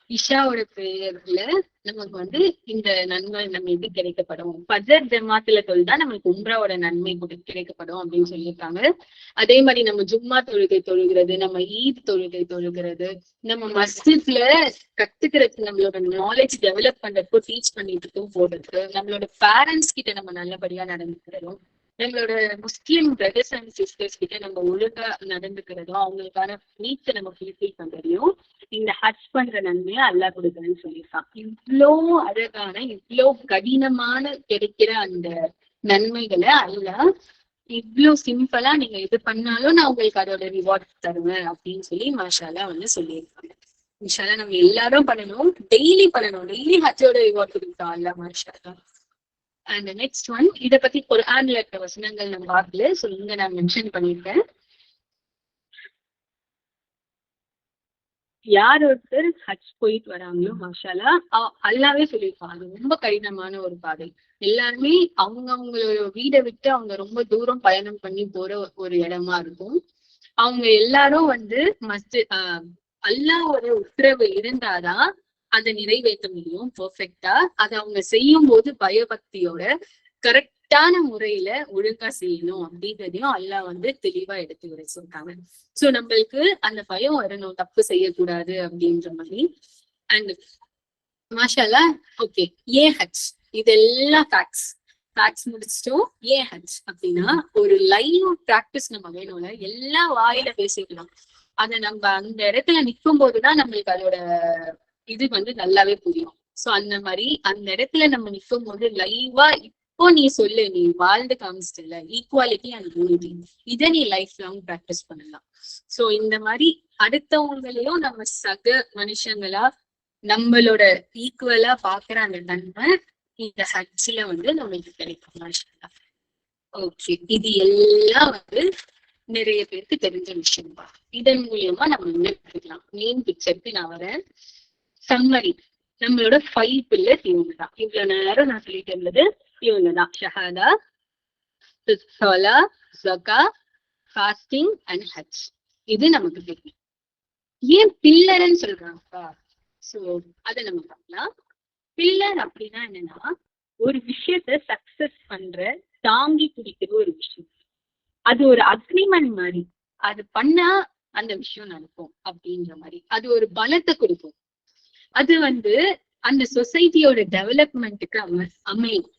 இஷாவோட பெயர்ல நமக்கு வந்து இந்த நன்மை நம்மளுக்கு கிடைக்கப்படும். ஃபஜர் ஜமாத்துல தொழுதா நமக்கு உம்ராவோட நன்மை கிடைக்கப்படும் அப்படின்னு சொல்லியிருக்காங்க. அதே மாதிரி நம்ம ஜும்மா தொழுகை தொழுகிறது, நம்ம ஈத் தொழுகை தொழுகிறது, நம்ம மஸ்ஜித்ல கத்துக்கிறதுக்கு நம்மளோட நாலேஜ் டெவலப் பண்றதுக்கோ டீச் பண்ணிட்டு போறதுக்கு, நம்மளோட பேரண்ட்ஸ் கிட்ட நம்ம நல்லபடியா நடந்துக்கிறோம், நம்மளோட முஸ்லிம் பிரதர்ஸ் அண்ட் சிஸ்டர்ஸ் கிட்ட நம்ம ஒழுங்கா நடந்துக்கிறதும், அவங்களுக்கான நீட்ஸை நம்ம ஃபுல்ஃபில் பண்றதையும் இந்த ஹஜ் பண்ற நன்மையை அல்லாஹ் கொடுக்குறேன்னு சொல்லியிருக்கான். இவ்வளோ அழகான இவ்வளோ கடினமான கிடைக்கிற அந்த நன்மைகளை அல்லாஹ் இவ்வளவு சிம்பிளா நீங்க இது பண்ணாலும் நான் உங்களுக்கு அதோட ரிவார்ட் தருவேன் அப்படின்னு சொல்லி மாஷாலா வந்து சொல்லியிருக்காங்க. இன்ஷால்லா நம்ம எல்லாரும் பண்ணணும், டெய்லி பண்ணணும், டெய்லி ஹஜ்ஜோட ரிவார்ட் கொடுத்தோம் அல்லாஹ் மாஷாலா. அண்ட் நெக்ஸ்ட் ஒன், இதை பத்தி குர்ஆன்ல இருக்க வசனங்கள் நம்ம பார்க்கல, சோ இங்க நான் மென்ஷன் பண்ணிருக்கேன். யார் ஒருத்தர் ஹஜ் போயிட்டு வராங்களோ மாஷாலா அல்லாவே சொல்லியிருப்பாங்க, அது ரொம்ப கடினமான ஒரு பாதை. எல்லாருமே அவங்களோட வீடை விட்டு அவங்க ரொம்ப தூரம் பயணம் பண்ணி போற ஒரு இடமா இருக்கும். அவங்க எல்லாரும் வந்து அல்லாஹ்வோட உத்தரவு இருந்தாதான் அதை நிறைவேற்ற முடியும் பெர்ஃபெக்டா. அதை அவங்க செய்யும் போது பயபக்தியோட கரெக்டான முறையில ஒழுங்கா செய்யணும் அப்படின்றதையும் அல்லாஹ் வந்து தெளிவா எடுத்து வர சொல்றாங்க. சோ நம்மளுக்கு அந்த பயம் வரணும், தப்பு செய்யக்கூடாது அப்படின்ற மாதிரி. அண்ட் மாஷால்லா ஓகே, ஏன் ஹஜ், இதெல்லாம் ஃபேக்ட்ஸ் முடிச்சிட்டோம். ஏன் ஹஜ் அப்படின்னா ஒரு லைவ் பிராக்டிஸ் நம்ம வேணும்ல, எல்லா வாயில பேசிக்கலாம். அதை நம்ம அந்த இடத்துல நிற்கும் போதுதான் நம்மளுக்கு அதோட இது வந்து நல்லாவே புரியும். சோ அந்த மாதிரி அந்த இடத்துல நம்ம நிற்கும் போது லைவா இப்போ நீ சொல்லு, நீ வாழ்ந்து காமிச்சிட்டல ஈக்குவாலிட்டி அண்ட் யூனிட்டி, இதை நீ லைஃப் லாங் ப்ராக்டிஸ் பண்ணலாம். சோ இந்த மாதிரி அடுத்தவங்களையும் நம்ம சக மனுஷங்களா நம்மளோட ஈக்குவலா பாக்குற அந்த நன்மை இந்த ஹஜ்ல வந்து நம்மளுக்கு கிடைக்கும். ஓகே, இது எல்லாம் வந்து நிறைய பேருக்கு தெரிஞ்ச விஷயம் தான். இதன் மூலியமா நம்ம முன்னெடுக்கலாம். மெயின் பிக்சருக்கு நான் வரேன். சம்மரி, நம்மளோட 5 பில்லர்ஸ் இவங்க தான். இவ்வளவு நேரம் நான் சொல்லிட்டு இருந்தது இவங்க தான். ஷஹாதா, ஸலா, ஸகா, ஃபாஸ்டிங் அண்ட் ஹஜ். இது நமக்கு தெரியும். ஏன் பில்லர்ன்னு சொல்றாங்கப்பா? சோ அதை நம்ம பார்க்கலாம். பில்லர் அப்படின்னா என்னன்னா ஒரு விஷயத்த சக்சஸ் பண்ற தாங்கி பிடிக்கிற ஒரு விஷயம். அது ஒரு அக்ரிமெண்ட் மாதிரி, அது பண்ணா அந்த விஷயம் நடக்கும் அப்படின்ற மாதிரி. அது ஒரு பலத்தை கொடுக்கும். அது வந்து அந்த சொசைட்டியோட டெவலப்மெண்ட்டுக்கு அமையும்.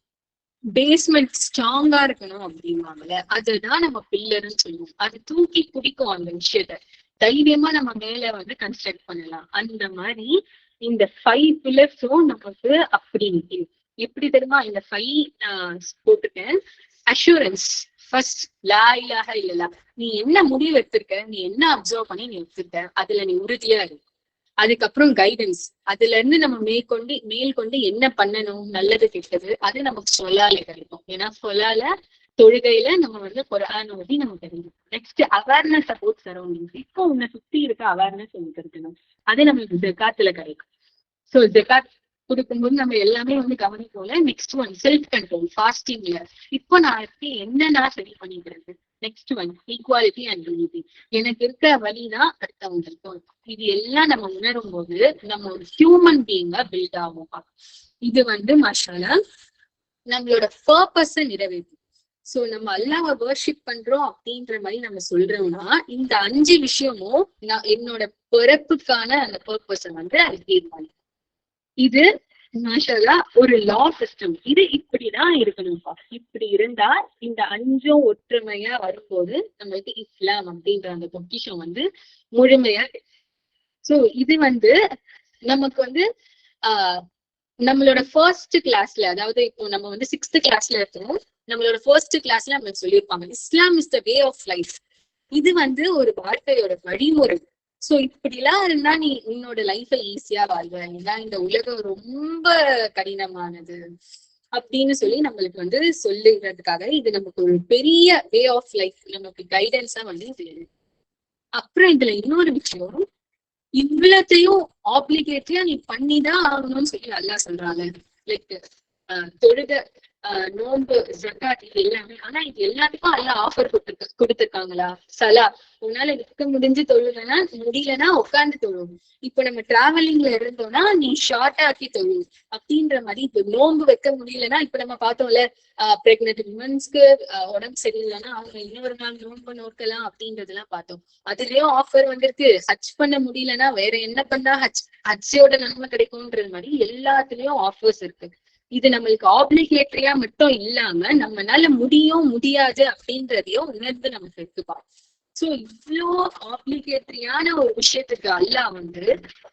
பேஸ்மெண்ட் ஸ்ட்ராங்கா இருக்கணும் அப்படின்வாங்கல்ல, அதுதான் நம்ம பில்லர்ன்னு சொல்லுவோம். அது தூக்கி பிடிக்கும் அந்த விஷயத்த, தைரியமா நம்ம மேல வந்து கன்ஸ்ட்ரக்ட் பண்ணலாம். அந்த மாதிரி இந்த 5 பில்லர்ஸும் நமக்கு அப்படி எப்படி தெரியுமா? இந்த 5 போட்டுட்டேன். அஷூரன்ஸ் ஃபர்ஸ்ட், லா இலாஹ இல்லல்லாஹ். நீ என்ன முடிவு எடுத்திருக்க, நீ என்ன அப்சர்வ் பண்ணி நீ எடுத்திருக்க, அதுல நீ உறுதியா இருக்கு. அதுக்கப்புறம் கைடன்ஸ், அதுல இருந்து நம்ம மேற்கொண்டு என்ன பண்ணணும், நல்லது கெட்டது, அது நமக்கு சொல்லால கிடைக்கும். ஏன்னா சொல்லால தொழுகையில நம்ம வந்து குர்ஆன் ஓதி நமக்கு தெரியும். நெக்ஸ்ட் அவேர்னஸ் அபவுட் சரௌண்டிங்ஸ், இப்போ உன்னை சுத்தி இருக்க அவேர்னஸ் உங்களுக்கு இருக்கணும். அது நம்மளுக்கு ஜகாத்துல கிடைக்கும். சோ ஜகாத் கொடுக்கும்போது நம்ம எல்லாமே வந்து கவனிப்போம்ல. நெக்ஸ்ட் ஒன் செல்ஃப் கண்ட்ரோல், ஃபாஸ்டிங்ல இப்போ நான் என்னன்னா சரி பண்ணிக்கிறது. Next one equality and unity, எனக்கு இருக்க வழிதான் அடுத்தவங்களுக்கும். இது எல்லாம் நம்ம உணரும் போது நம்ம ஒரு ஹியூமன் பீயிங்கா பில்ட் ஆகும். இது வந்து மாஷால்லா நம்மளோட பர்பஸை நிறைவேற்றும். சோ நம்ம அல்லாஹ்வை வர்ஷிப் பண்றோம் அப்படின்ற மாதிரி நம்ம சொல்றோம்னா இந்த 5 விஷயமும் நான் என்னோட பிறப்புக்கான அந்த பர்பஸை வந்து அது தீர்மானிக்கும். இது மாஷால்லா ஒரு லா சிஸ்டம். இது இப்படிதான் இருக்கணும்ப்பா. இப்படி இருந்தா இந்த 5 ஒற்றுமையா வரும்போது நம்மளுக்கு இஸ்லாம் அப்படின்ற அந்த பொக்கிஷம் வந்து முழுமையா. சோ இது வந்து நமக்கு வந்து நம்மளோட ஃபர்ஸ்ட் கிளாஸ்ல, அதாவது இப்போ நம்ம வந்து 6th கிளாஸ்ல இருக்கோம். நம்மளோட ஃபர்ஸ்ட் கிளாஸ்ல நம்மளுக்கு சொல்லியிருப்பாங்க Islam is the way of life. இது வந்து ஒரு வாழ்க்கையோட வழிமுறை. சோ இப்படி எல்லாம் இருந்தா நீ உன்னோட லைஃபை ஈஸியா வாழ்வ. ஏன்னா இந்த உலகம் ரொம்ப கடினமானது அப்படின்னு சொல்லி நம்மளுக்கு வந்து சொல்லுறதுக்காக இது நமக்கு ஒரு பெரிய வே ஆஃப் லைஃப், நமக்கு கைடன்ஸா வந்து இது. அப்புறம் இதுல இன்னொரு விஷயம், இவ்வளத்தையும் ஆப்ளிகேட்டரியா நீ பண்ணிதான் ஆகணும்னு சொல்லி அல்லாஹ் சொல்றாங்க. லைக் தொழுக நோன்பு, ஜக்காத் இது எல்லாமே. ஆனா இது எல்லாத்துக்கும் எல்லாம் ஆஃபர் கொடுத்துருக்காங்களா? சலா உன்னால நிக்க முடிஞ்சு தொழுவேன்னா, முடியலன்னா உட்காந்து தொழுவும். இப்ப நம்ம டிராவலிங்ல இருந்தோம்னா நீ ஷார்ட்டா ஆக்கி தொழுவும் அப்படின்ற மாதிரி. இப்ப நோன்பு வைக்க முடியலன்னா, இப்ப நம்ம பார்த்தோம்ல பிரெக்னென்ட் விமன்ஸ்க்கு உடம்பு சரியில்லைன்னா அவங்க இன்னொரு நாள் நோன்பு நோக்கலாம் அப்படின்றதெல்லாம் பார்த்தோம். அதுலயும் ஆஃபர் வந்திருக்கு. ஹஜ் பண்ண முடியலன்னா வேற என்ன பண்ணா ஹஜ்ஜோட நன்மை கிடைக்கும்ன்றது மாதிரி எல்லாத்துலயும் ஆஃபர்ஸ் இருக்கு. இது நம்மளுக்கு ஆப்ளிகேட்டரியா மட்டும் இல்லாம நம்மளால முடியும் முடியாது அப்படின்றதையும் உணர்ந்து நமக்கு இருக்குப்பா. சோ இவ்வளோ ஆப்ளிகேட்டரியான ஒரு விஷயத்துக்கு அல்லாஹ் வந்து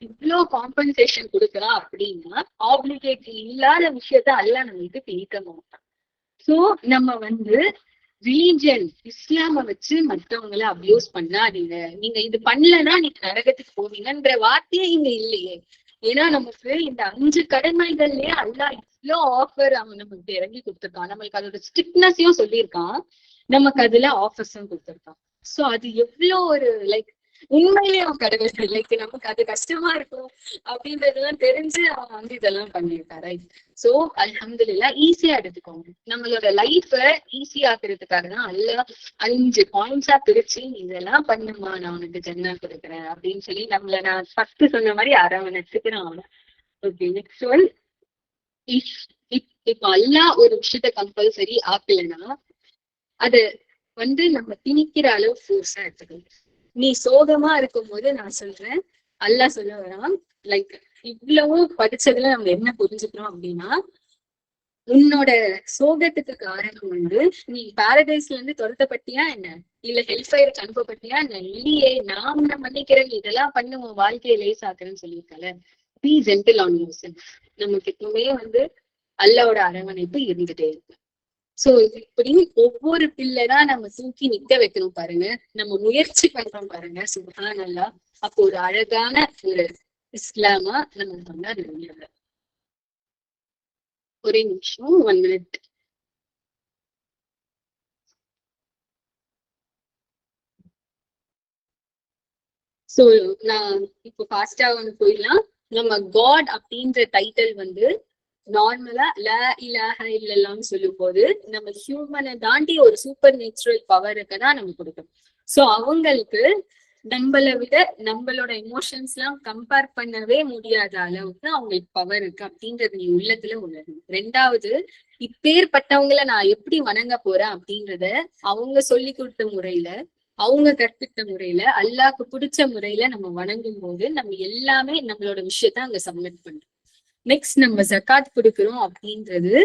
இவ்வளோ காம்பன்சேஷன் கொடுக்குறா அப்படின்னா, ஆப்ளிகேட்டரி இல்லாத விஷயத்த அல்லாஹ் நம்மளுக்கு பிரிக்க மாட்டான். சோ நம்ம வந்து ரிலீஜன் இஸ்லாம வச்சு மற்றவங்களை அபியூஸ் பண்ணாதீங்க. நீங்க இது பண்ணலன்னா நீங்க நரகத்துக்கு போவீங்கன்ற வார்த்தையே இங்க இல்லையே. ஏன்னா நமக்கு இந்த 5 கடமைகள்லயே அல்லாஹ் இவ்வளோ ஆஃபர் அவன் நமக்கு இறங்கி கொடுத்துருக்கான். நம்மளுக்கு அதோட ஸ்ட்ரிக்ட்னஸையும் சொல்லியிருக்கான், நமக்கு அதுல ஆஃபர்ஸும் கொடுத்துருக்கான். சோ அது எவ்வளோ ஒரு உண்மையிலேயே அவன் கடவுள் நமக்கு அது கஷ்டமா இருக்கும் அப்படின்றதெல்லாம் தெரிஞ்சு அவன் வந்து இதெல்லாம் பண்ணியிருக்காரு. சோ அல்ஹம்துலில்லாஹ் ஈஸியா எடுத்துக்கோங்க. நம்மளோட லைஃப ஈஸியா ஆக்குறதுக்காக தான் அல்லாஹ் 5 பாயிண்ட்ஸா பிரிச்சு இதெல்லாம் பண்ணுமா நான் உனக்கு ஜன்னா கொடுக்குறேன் அப்படின்னு சொல்லி நம்மள நான் ஃபர்ஸ்ட் சொன்ன மாதிரி அரவணைச்சுக்கு நான். Okay, next one. இப்ப அல்லாஹ் ஒரு விஷயத்த கம்பல்சரி ஆக்கலைன்னா அது வந்து நம்ம திணிக்கிற அளவு ஃபோர்ஸா எடுத்துக்கணும். நீ சோகமா இருக்கும் போது நான் சொல்றேன், அல்லாஹ் சொல்ல வரான் இவ்வளவும் படிச்சதுல நம்ம என்ன புரிஞ்சுக்கிறோம் அப்படின்னா, உன்னோட சோகத்துக்கு காரணம் வந்து நீ பாரடைஸ்ல இருந்து துரத்தப்பட்டியா என்ன, இல்ல ஹெல்ஃபயருக்கு அனுப்பப்பட்டியா என்ன? இல்லையே, நான் உன்னை மன்னிக்கிறேன், இதெல்லாம் பண்ணு உன் வாழ்க்கையை லேசாக்குறேன்னு சொல்லியிருக்கல. Be gentle on yourself. நமக்கு எப்பவுமே வந்து அல்லாஹ்வோட அரவணைப்பு இருந்துட்டே இருக்கு. சோ இப்படி ஒவ்வொரு பிள்ளைதான் நம்ம தூக்கி நிக்க வைக்கணும் பாருங்க. நம்ம முயற்சி பண்றோம் பாருங்க, சுப்ஹானல்லாஹ். அப்போ ஒரு அழகான ஒரு இஸ்லாமா நம்ம வந்து அது வெளியில. ஒரே நிமிஷம், 1 minute. சோ நான் இப்போ ஃபாஸ்டா வந்து போயிடலாம். நம்ம காட் அப்படின்ற டைட்டில் வந்து நார்மலா லா இலாஹ இல்லல்லாஹ்னு சொல்லும் போது நம்ம ஹியூமனை தாண்டி ஒரு சூப்பர் நேச்சுரல் பவருக்கு தான் நம்ம கொடுக்கணும். சோ அவங்களுக்கு நம்மளை விட நம்மளோட எமோஷன்ஸ் எல்லாம் கம்பேர் பண்ணவே முடியாத அளவுக்கு அவங்களுக்கு பவர் இருக்கு அப்படின்றது நீ உள்ளத்துல உள்ளது. 2வது, இப்பேற்பட்டவங்களை நான் எப்படி வணங்க போறேன் அப்படின்றத அவங்க சொல்லி கொடுத்த முறையில, அவங்க கற்பித்த முறையில, அல்லாஹ்க்கு பிடிச்ச முறையில நம்ம வணங்கும் போது நம்ம எல்லாமே நம்மளோட விஷயத்த அங்க சப்மிட் பண்றோம். நெக்ஸ்ட், நம்ம ஜக்காத் கொடுக்கிறோம் அப்படின்றது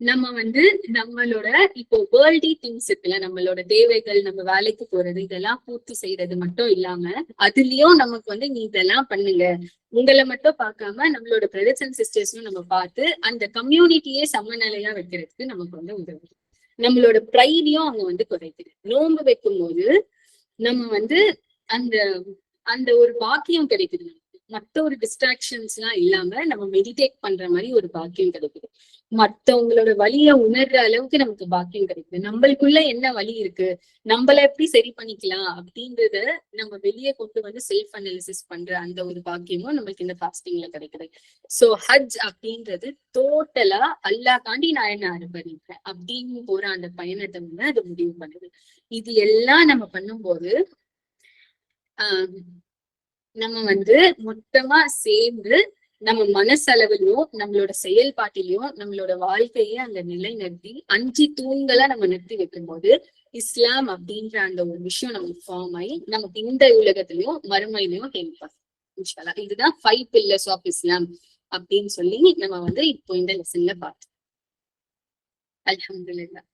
நம்ம வந்து நம்மளோட இப்போ வேர்ல்டி திங்ஸ் இருக்குல்ல, நம்மளோட தேவைகள், நம்ம வேலைக்கு போறது, இதெல்லாம் பூர்த்தி செய்யறது மட்டும் இல்லாம அதுலயும் நமக்கு வந்து நீ இதெல்லாம் பண்ணுங்க, உங்களை மட்டும் பார்க்காம நம்மளோட பிரதர்ஸ் அண்ட் சிஸ்டர்ஸும் நம்ம பார்த்து அந்த கம்யூனிட்டியே சமநிலையா வைக்கிறதுக்கு நமக்கு வந்து உதவுது. நம்மளோட ப்ரைடையும் அவங்க வந்து குறைக்குது. நோன்பு வைக்கும் போது நம்ம வந்து அந்த அந்த ஒரு பாக்கியம் கிடைக்குது. மத்த ஒரு டிஸ்ட்ராக்ஷன்ஸ் எல்லாம் இல்லாம நம்ம மெடிடேட் பண்ற மாதிரி ஒரு பாக்கியம் கிடைக்குது. மத்தவங்களோட வலிய உணர்ற அளவுக்கு நமக்கு பாக்கியம் கிடைக்குது. நம்மளுக்குள்ள என்ன வலி இருக்கு, நம்மள எப்படி சரி பண்ணிக்கலாம் அப்படின்றத நம்ம வெளியே கொண்டு வந்து செல்ஃப் அனாலிசிஸ் பண்ற அந்த ஒரு பாக்கியமும் நம்மளுக்கு இந்த ஃபாஸ்டிங்ல கிடைக்குது. சோ ஹஜ் அப்படின்றது டோட்டலா அல்லாஹ்காண்டி நான் என்ன அர்ப்பணிப்பேன் அப்படின்னு போற அந்த பயணத்தை வந்து அது முடிவு பண்ணுது. இது எல்லாம் நம்ம பண்ணும்போது நம்ம வந்து மொத்தமா சேர்ந்து நம்ம மனசளவிலையும் நம்மளோட செயல்பாட்டிலையும் நம்மளோட வாழ்க்கையே அந்த நிலை நிறுத்தி 5 தூண்களா நம்ம நிறுத்தி வைக்கும் போது இஸ்லாம் அப்படின்ற அந்த ஒரு விஷயம் நமக்கு ஃபார்ம் ஆகி நமக்கு இந்த உலகத்திலயும் மறுமையிலையும் ஹெல்ப் ஆகும் இன்ஷா அல்லாஹ். இதுதான் 5 pillars ஆஃப் இஸ்லாம் அப்படின்னு சொல்லி நம்ம வந்து இப்போ இந்த லெசன்ல பார்த்தோம். அல்ஹம்துலில்லாஹ்.